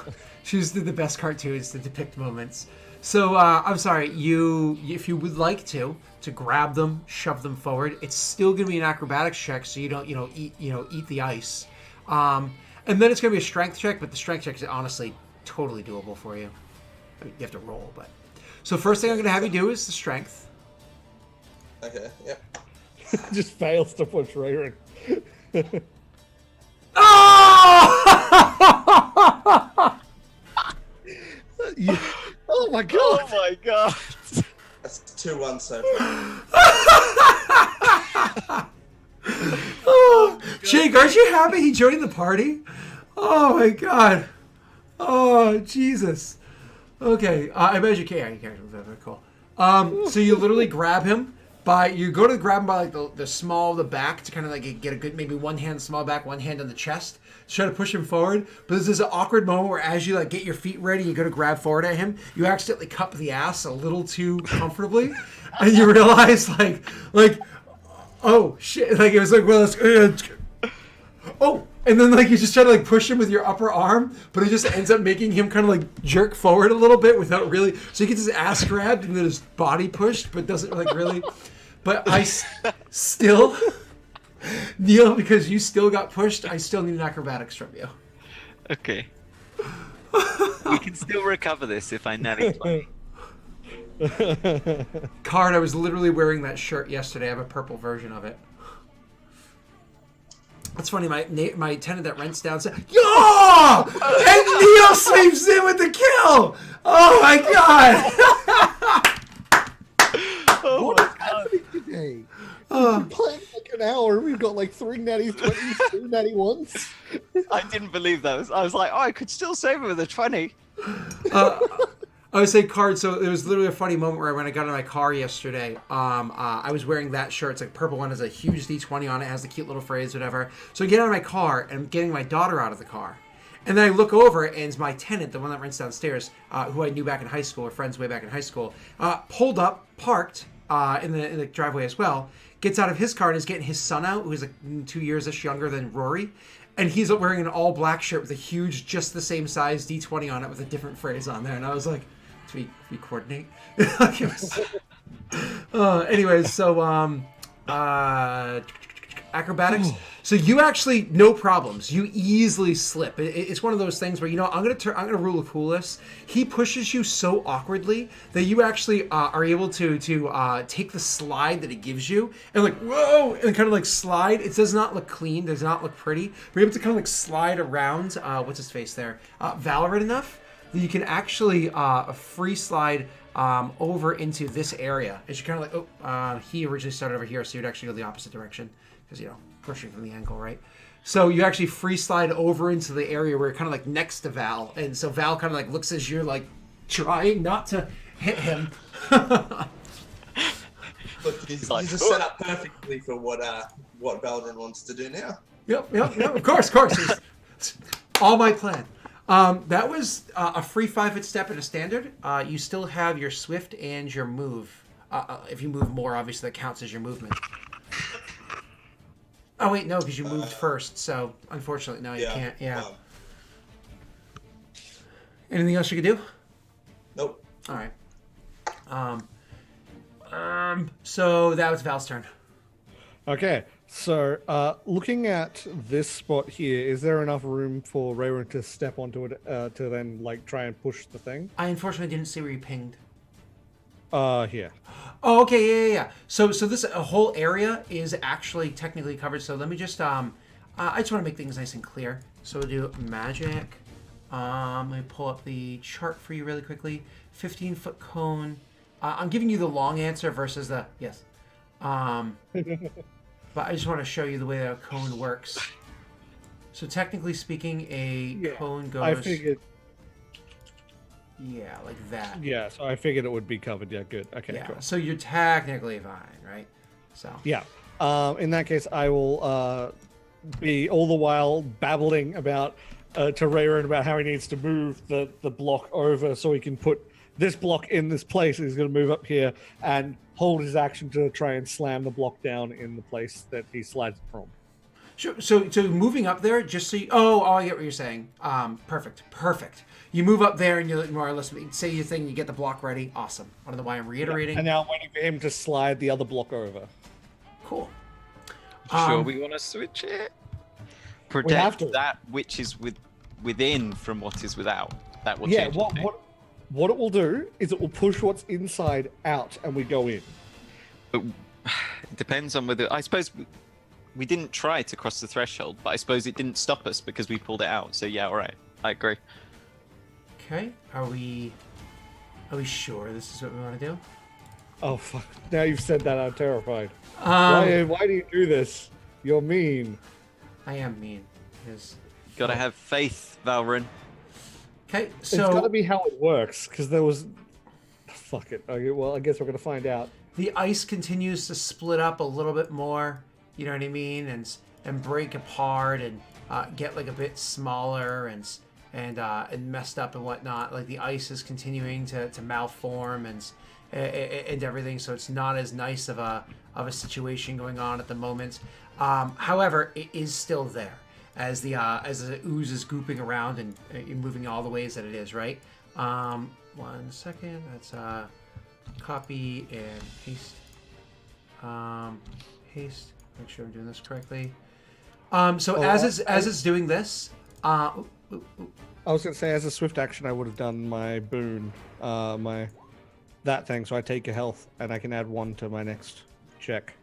she just did the best cartoons to depict moments. So I'm sorry, if you would like to grab them, shove them forward, it's still gonna be an acrobatics check, so you don't eat the ice. And then it's gonna be a strength check, but the strength check is honestly totally doable for you. I mean, you have to roll, but so first thing I'm gonna have you do is the strength. Okay. Yep. Just fails to push Rayron. Oh! Oh my god! Oh my god! That's 2-1 so far. Oh, Jake, aren't you happy he joined the party? Oh my god. Oh, Jesus. Okay, I bet you can. Very cool. So you literally grab him you go to grab him by like the small of the back to kind of like get a good, maybe one hand small back, one hand on the chest, try to push him forward. But there's this awkward moment where as you like get your feet ready, you go to grab forward at him, you accidentally cup the ass a little too comfortably, and you realize like, oh shit, like it was like, well, oh, and then like you just try to like push him with your upper arm, but it just ends up making him kind of like jerk forward a little bit without really, so he gets his ass grabbed and then his body pushed, but doesn't like really. But I still, Neil, because you still got pushed, I still need an acrobatics from you. Okay. We can still recover this if I natty 20. Card, I was literally wearing that shirt yesterday. I have a purple version of it. That's funny. My tenant that rents down said, "Yo!" And Neil sweeps in with the kill. Oh my god! Oh What my is god. happening today? You're playing like an hour. We've got like 3 natty 20s, 2 natty 1s. I didn't believe that. I was like, oh, I could still save it with a 20. I would say card. So it was literally a funny moment where when I got in my car yesterday, I was wearing that shirt. It's like a purple one, has a huge D20 on it, has the cute little phrase, whatever. So I get out of my car and I'm getting my daughter out of the car. And then I look over and it's my tenant, the one that rents downstairs, who I knew back in high school, or friends way back in high school, pulled up, parked in the driveway as well, gets out of his car and is getting his son out, who's like 2 years-ish younger than Rory. And he's wearing an all-black shirt with a huge, just the same size D20 on it with a different phrase on there. And I was like, do we coordinate? Like it was... anyways, so acrobatics. So you actually, no problems. You easily slip. It's one of those things where, I'm gonna rule of coolness. He pushes you so awkwardly that you actually are able to take the slide that it gives you and like, whoa, and kind of like slide. It does not look clean, does not look pretty. But you're able to kind of like slide around, what's his face there? Valorant enough that you can actually free slide over into this area. As you kind of like, he originally started over here, so you'd actually go the opposite direction. Because, pushing from the angle, right? So you actually free slide over into the area where you're kind of like next to Val. And so Val kind of like looks as you're like trying not to hit him. Look, he's just set up perfectly for what Valorant wants to do now. Yep, of course. It's all my plan. That was a free 5-foot step in a standard. You still have your swift and your move. If you move more, obviously that counts as your movement. Oh wait, no, because you moved first. So unfortunately, no, you can't. Yeah. Anything else you could do? Nope. All right. So that was Val's turn. Okay, so looking at this spot here, is there enough room for Rayron to step onto it to then like try and push the thing? I unfortunately didn't see where you pinged. Here. Oh, okay, yeah. So this whole area is actually technically covered. So let me just I just want to make things nice and clear. So we'll do magic. Let me pull up the chart for you really quickly. 15-foot cone. I'm giving you the long answer versus the yes. But I just want to show you the way that a cone works. So technically speaking, cone goes. I figured. Yeah, like that. Yeah, so I figured it would be covered. Yeah, good. Okay, yeah, cool. so you're technically fine, right? So. Yeah. In that case, I will be all the while babbling about to Rayron about how he needs to move the block over so he can put this block in this place. He's going to move up here and hold his action to try and slam the block down in the place that he slides it from. Sure. So moving up there, just so you, I get what you're saying. Perfect. You move up there and you more or less say your thing. You get the block ready. Awesome. I don't know why I'm reiterating. Yeah, and now I'm waiting for him to slide the other block over. Cool. Sure, we want to switch it. Protect that which is within from what is without. That will change. What it will do is it will push what's inside out, and we go in. But it depends on whether I suppose. We didn't try to cross the threshold, but I suppose it didn't stop us because we pulled it out. So yeah, all right, I agree. Okay, are we sure this is what we want to do? Oh fuck! Now you've said that, I'm terrified. Why do you do this? You're mean. I am mean. Yes. Gotta have faith, Valrin. Okay, so it's gotta be how it works, because there was. Fuck it. Okay, well, I guess we're gonna find out. The ice continues to split up a little bit more. You know what I mean, and break apart and get like a bit smaller and messed up and whatnot. Like the ice is continuing to malform and everything, so it's not as nice of a situation going on at the moment. However, it is still there as the ooze is gooping around and moving all the ways that it is. Right. 1 second. That's copy and paste. Paste. Make sure I'm doing this correctly. As it's doing this, I was going to say, as a swift action, I would have done my boon, that thing. So I take a health, and I can add 1 to my next check.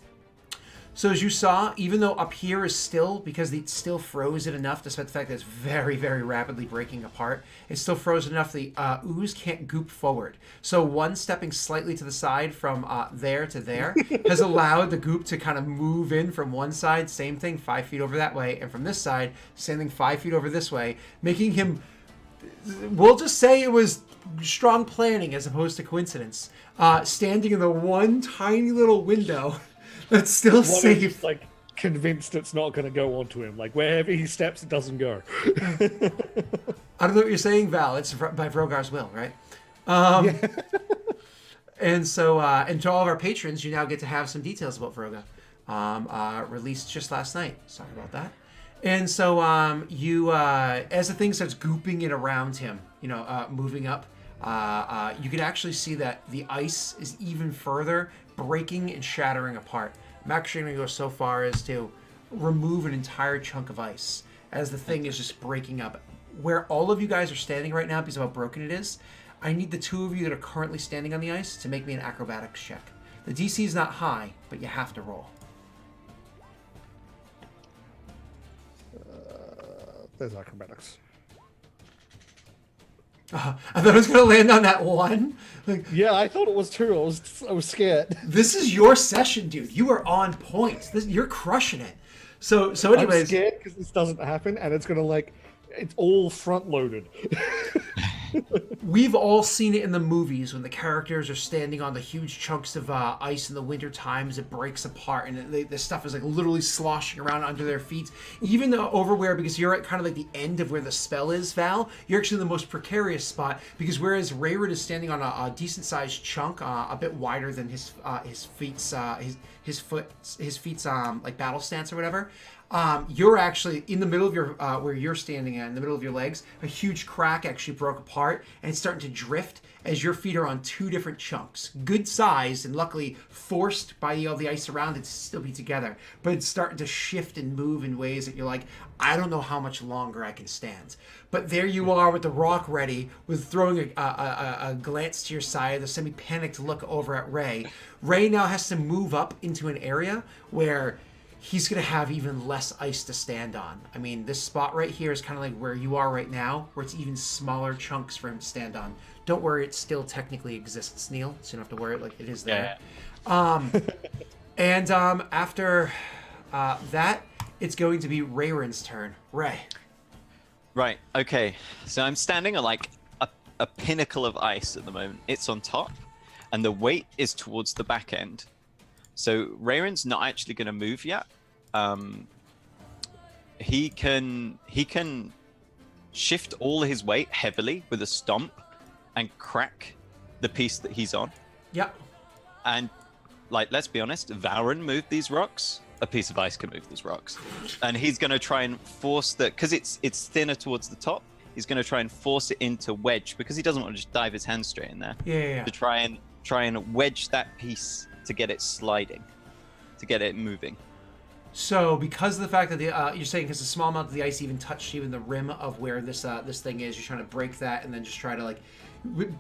So as you saw, even though up here is still, because it's still frozen enough, despite the fact that it's very, very rapidly breaking apart, it's still frozen enough the ooze can't goop forward. So one stepping slightly to the side from there to there has allowed the goop to kind of move in from one side, same thing, 5 feet over that way, and from this side, same thing, 5 feet over this way, making him, we'll just say it was strong planning as opposed to coincidence, standing in the one tiny little window that's still One safe. is like convinced it's not going to go onto him. Like wherever he steps, it doesn't go. I don't know what you're saying, Val. It's by Vrogar's will, right? And so, and to all of our patrons, you now get to have some details about Vroga, released just last night. Sorry about that. And so, as the thing starts gooping it around him, moving up, you can actually see that the ice is even further breaking and shattering apart. I'm actually going to go so far as to remove an entire chunk of ice as the thing is just breaking up. Where all of you guys are standing right now, because of how broken it is, I need the two of you that are currently standing on the ice to make me an acrobatics check. The DC is not high, but you have to roll. There's acrobatics. I thought I was going to land on that one. Like, Yeah, I thought it was too. I was scared. this is your session, dude. You are on point. You're crushing it. So I'm anyways, scared because this doesn't happen, and it's gonna it's all front loaded. we've all seen it in the movies when the characters are standing on the huge chunks of ice in the winter times. It breaks apart, and the stuff is like literally sloshing around under their feet. Even though over where, because you're at kind of like the end of where the spell is, Val, you're actually in the most precarious spot, because whereas Rayward is standing on a decent sized chunk, a bit wider than his feet's like battle stance or whatever. You're actually in the middle of your where you're standing at, in the middle of your legs. A huge crack actually broke apart, and it's starting to drift as your feet are on two different chunks, good size, and luckily forced by all the ice around it to still be together. But it's starting to shift and move in ways that you're like, I don't know how much longer I can stand. But there you are with the rock ready, with throwing a glance to your side, a semi-panicked look over at Ray. Ray now has to move up into an area where he's going to have even less ice to stand on. I mean, this spot right here is kind of like where you are right now, where it's even smaller chunks for him to stand on. Don't worry, it still technically exists, Neil, so you don't have to worry, like it is there. Yeah. And after that, it's going to be Rayron's turn. Ray. Right. Okay. So I'm standing on like a pinnacle of ice at the moment. It's on top, and the weight is towards the back end. So Rayron's not actually going to move yet. He can shift all his weight heavily with a stomp and crack the piece that he's on. Yep. And let's be honest, Valren moved these rocks. A piece of ice can move these rocks, and he's going to try and force that, because it's thinner towards the top. He's going to try and force it into wedge, because he doesn't want to just dive his hand straight in there. Yeah. To try and wedge that piece to get it sliding, to get it moving. So, because of the fact that you're saying because a small amount of the ice even touched even the rim of where this thing is, you're trying to break that and then just try to like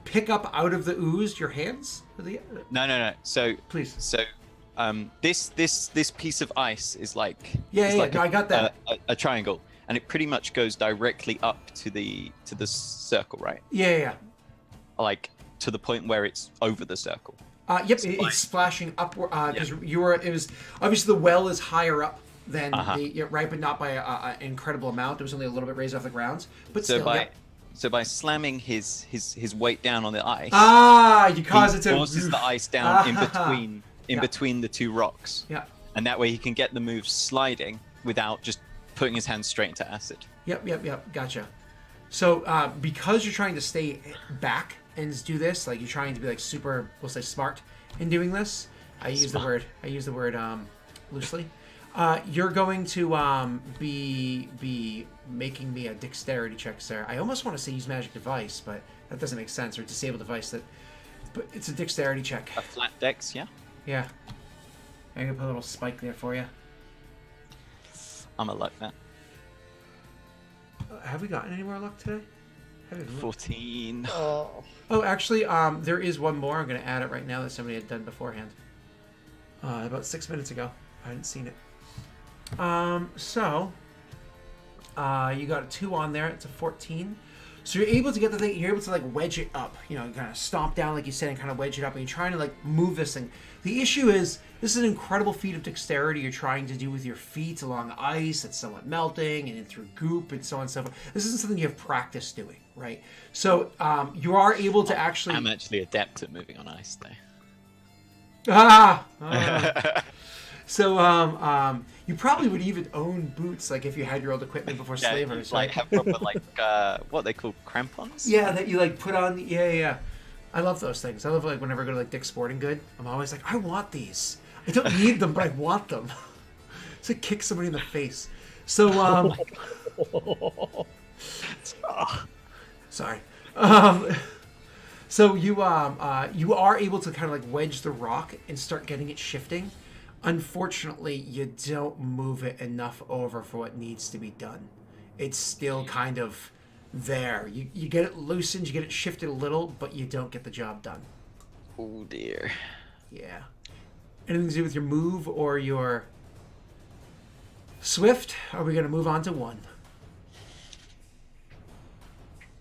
pick up out of the ooze your hands. No. So please. So, this piece of ice is like I got that. A triangle, and it pretty much goes directly up to the circle, right? Yeah. Like to the point where it's over the circle. Yep, it's splashing upward because it was obviously the well is higher up than right, but not by an incredible amount. It was only a little bit raised off the ground, but so by slamming his weight down on the ice, you cause it to forces the ice down in between the two rocks. Yeah, and that way he can get the move sliding without just putting his hands straight into acid. Yep. Gotcha. So because you're trying to stay back and do this, like you're trying to be like super, we'll say smart in doing this. I use the word loosely. You're going to be making me a dexterity check, sir. I almost want to say use magic device, but that doesn't make sense, or disable device. But it's a dexterity check. A flat dex, yeah. Yeah. I'm gonna put a little spike there for you. I'm a luck that. Have we gotten any more luck today? 14. Oh, actually, there is one more. I'm going to add it right now that somebody had done beforehand. About 6 minutes ago. I hadn't seen it. So you got a 2 on there. It's a 14. So you're able to get the thing. You're able to like wedge it up. You know, kind of stomp down like you said, and kind of wedge it up. And you're trying to like move this thing. The issue is this is an incredible feat of dexterity you're trying to do with your feet along ice that's somewhat melting and in through goop and so on and so forth. This isn't something you have practice doing, right? So you are able to actually. I'm actually adept at moving on ice, though. So you probably would even own boots, like if you had your old equipment before slavers, like right? have proper like what they call crampons. Yeah, that you like put on. Yeah. I love those things. I love like whenever I go to like Dick's Sporting Good, I'm always like, I want these. I don't need them, but I want them. It's like kick somebody in the face. So sorry. So you are able to kind of like wedge the rock and start getting it shifting. Unfortunately, you don't move it enough over for what needs to be done. It's still kind of there. You get it loosened, you get it shifted a little, but you don't get the job done. Oh dear. Yeah. Anything to do with your move or your swift? Are we going to move on to 1?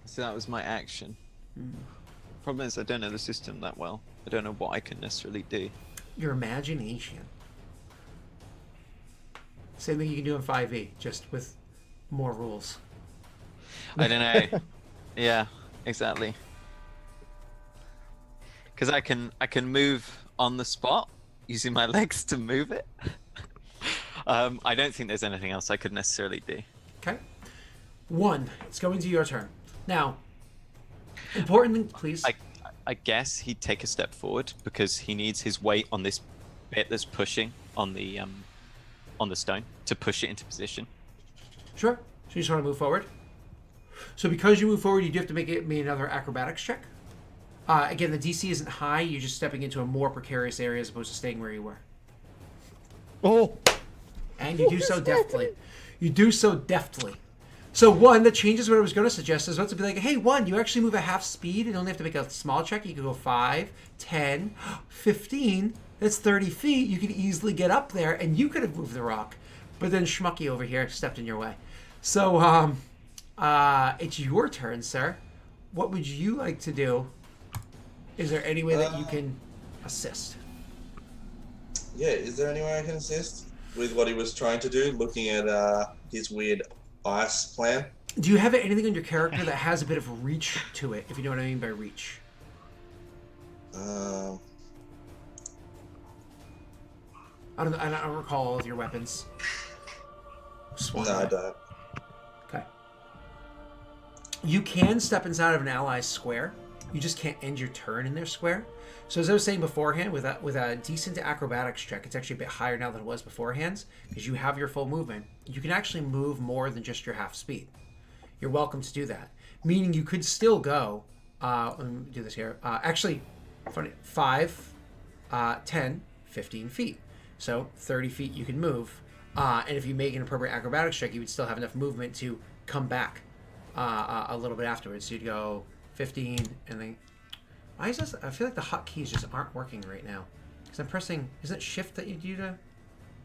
So that was my action. Problem is, I don't know the system that well. I don't know what I can necessarily do. Your imagination. Same thing you can do in 5e, just with more rules. I don't know. Yeah, exactly. Because I can move on the spot using my legs to move it. I don't think there's anything else I could necessarily do. Okay. 1. It's going to your turn. Now, important thing, please. I guess he'd take a step forward because he needs his weight on this bit that's pushing on the stone to push it into position. Sure. So you just want to move forward? So because you move forward, you do have to make another acrobatics check. Again, the DC isn't high. You're just stepping into a more precarious area as opposed to staying where you were. Oh. And you do so deftly. You do so deftly. So 1, that changes what I was going to suggest. I was about to be like, hey, 1, you actually move at half speed and you only have to make a small check. You can go 5, 10, 15. That's 30 feet. You could easily get up there and you could have moved the rock. But then Schmucky over here stepped in your way. So it's your turn, sir. What would you like to do? Is there any way that you can assist? Yeah, is there any way I can assist with what he was trying to do, looking at his weird ice plan? Do you have anything on your character that has a bit of reach to it, if you know what I mean by reach? I don't recall all of your weapons. No, I don't. Okay. You can step inside of an ally's square. You just can't end your turn in their square. So as I was saying beforehand, with a decent acrobatics check, it's actually a bit higher now than it was beforehand, because you have your full movement. You can actually move more than just your half speed. You're welcome to do that. Meaning you could still go, let me do this here, actually, funny, 5, 10, 15 feet. So 30 feet you can move. And if you make an appropriate acrobatics check, you would still have enough movement to come back a little bit afterwards. So you'd go 15 and then... Why is this? I feel like the hotkeys just aren't working right now. Because I'm pressing... Isn't it shift that you do to...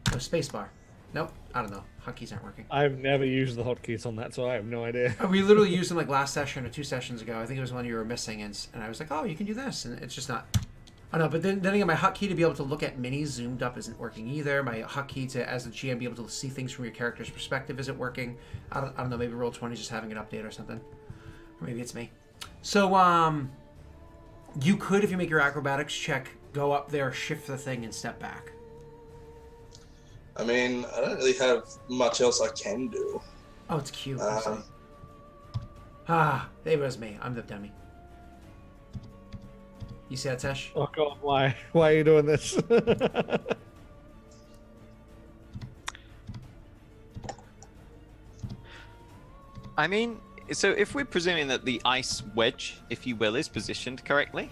Oh, spacebar. Nope. I don't know. Hotkeys aren't working. I've never used the hotkeys on that, so I have no idea. We literally used them like last session or 2 sessions ago. I think it was one you were missing. And I was like, oh, you can do this. And it's just not... I know, but then again, my hotkey to be able to look at minis zoomed up isn't working either. My hotkey to, as the GM, be able to see things from your character's perspective isn't working. I don't know, maybe Roll20 is just having an update or something. Or maybe it's me. So, you could, if you make your acrobatics check, go up there, shift the thing, and step back. I mean, I don't really have much else I can do. Oh, it's cute. There was me. I'm the dummy. You see that, Tesh? Oh god, why? Why are you doing this? I mean, so if we're presuming that the ice wedge, if you will, is positioned correctly,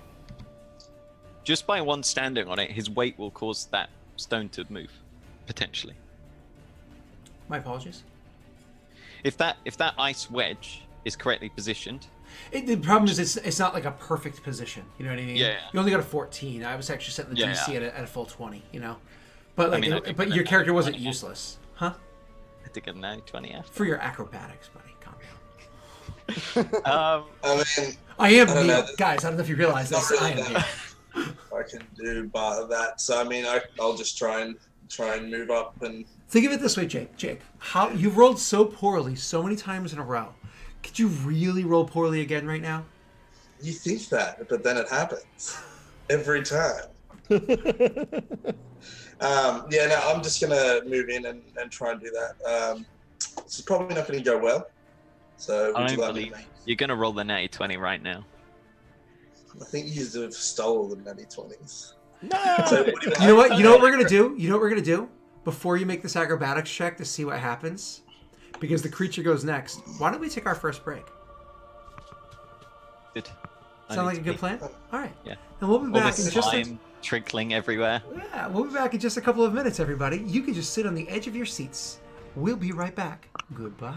just by one standing on it, his weight will cause that stone to move, potentially. My apologies. If that ice wedge is correctly positioned, The problem is it's not like a perfect position. You know what I mean? Yeah. You only got a 14. I was actually setting the Yeah, DC yeah. at a full 20. You know, But like, I mean, I did but get your a character wasn't 20. useless, huh? I did get a 90/20 after. For your acrobatics, buddy. Calm down. I mean, I am I don't Neil, know. guys. I don't know if you realize Not this. I really am that Neil. I can do but that. So I mean, I'll just try and move up and. Think of it this way, Jake. Jake, how you've rolled so poorly so many times in a row. Could you really roll poorly again right now? You think that, but then it happens every time. Yeah, no, I'm just gonna move in and try and do that. It's probably not going to go well. So I would you don't like me believe to? you're gonna roll the natty 20 right now. I think you have stole the natty 20s. No. So You know what? You know what we're gonna do? You know what we're gonna do? Before you make this acrobatics check to see what happens, because the creature goes next. Why don't we take our first break? Good. Sound like a good plan? All right. Yeah. And we'll be All back this in just slime trickling everywhere. yeah, we'll be back in just a couple of minutes, everybody. You can just sit on the edge of your seats. We'll be right back. Goodbye.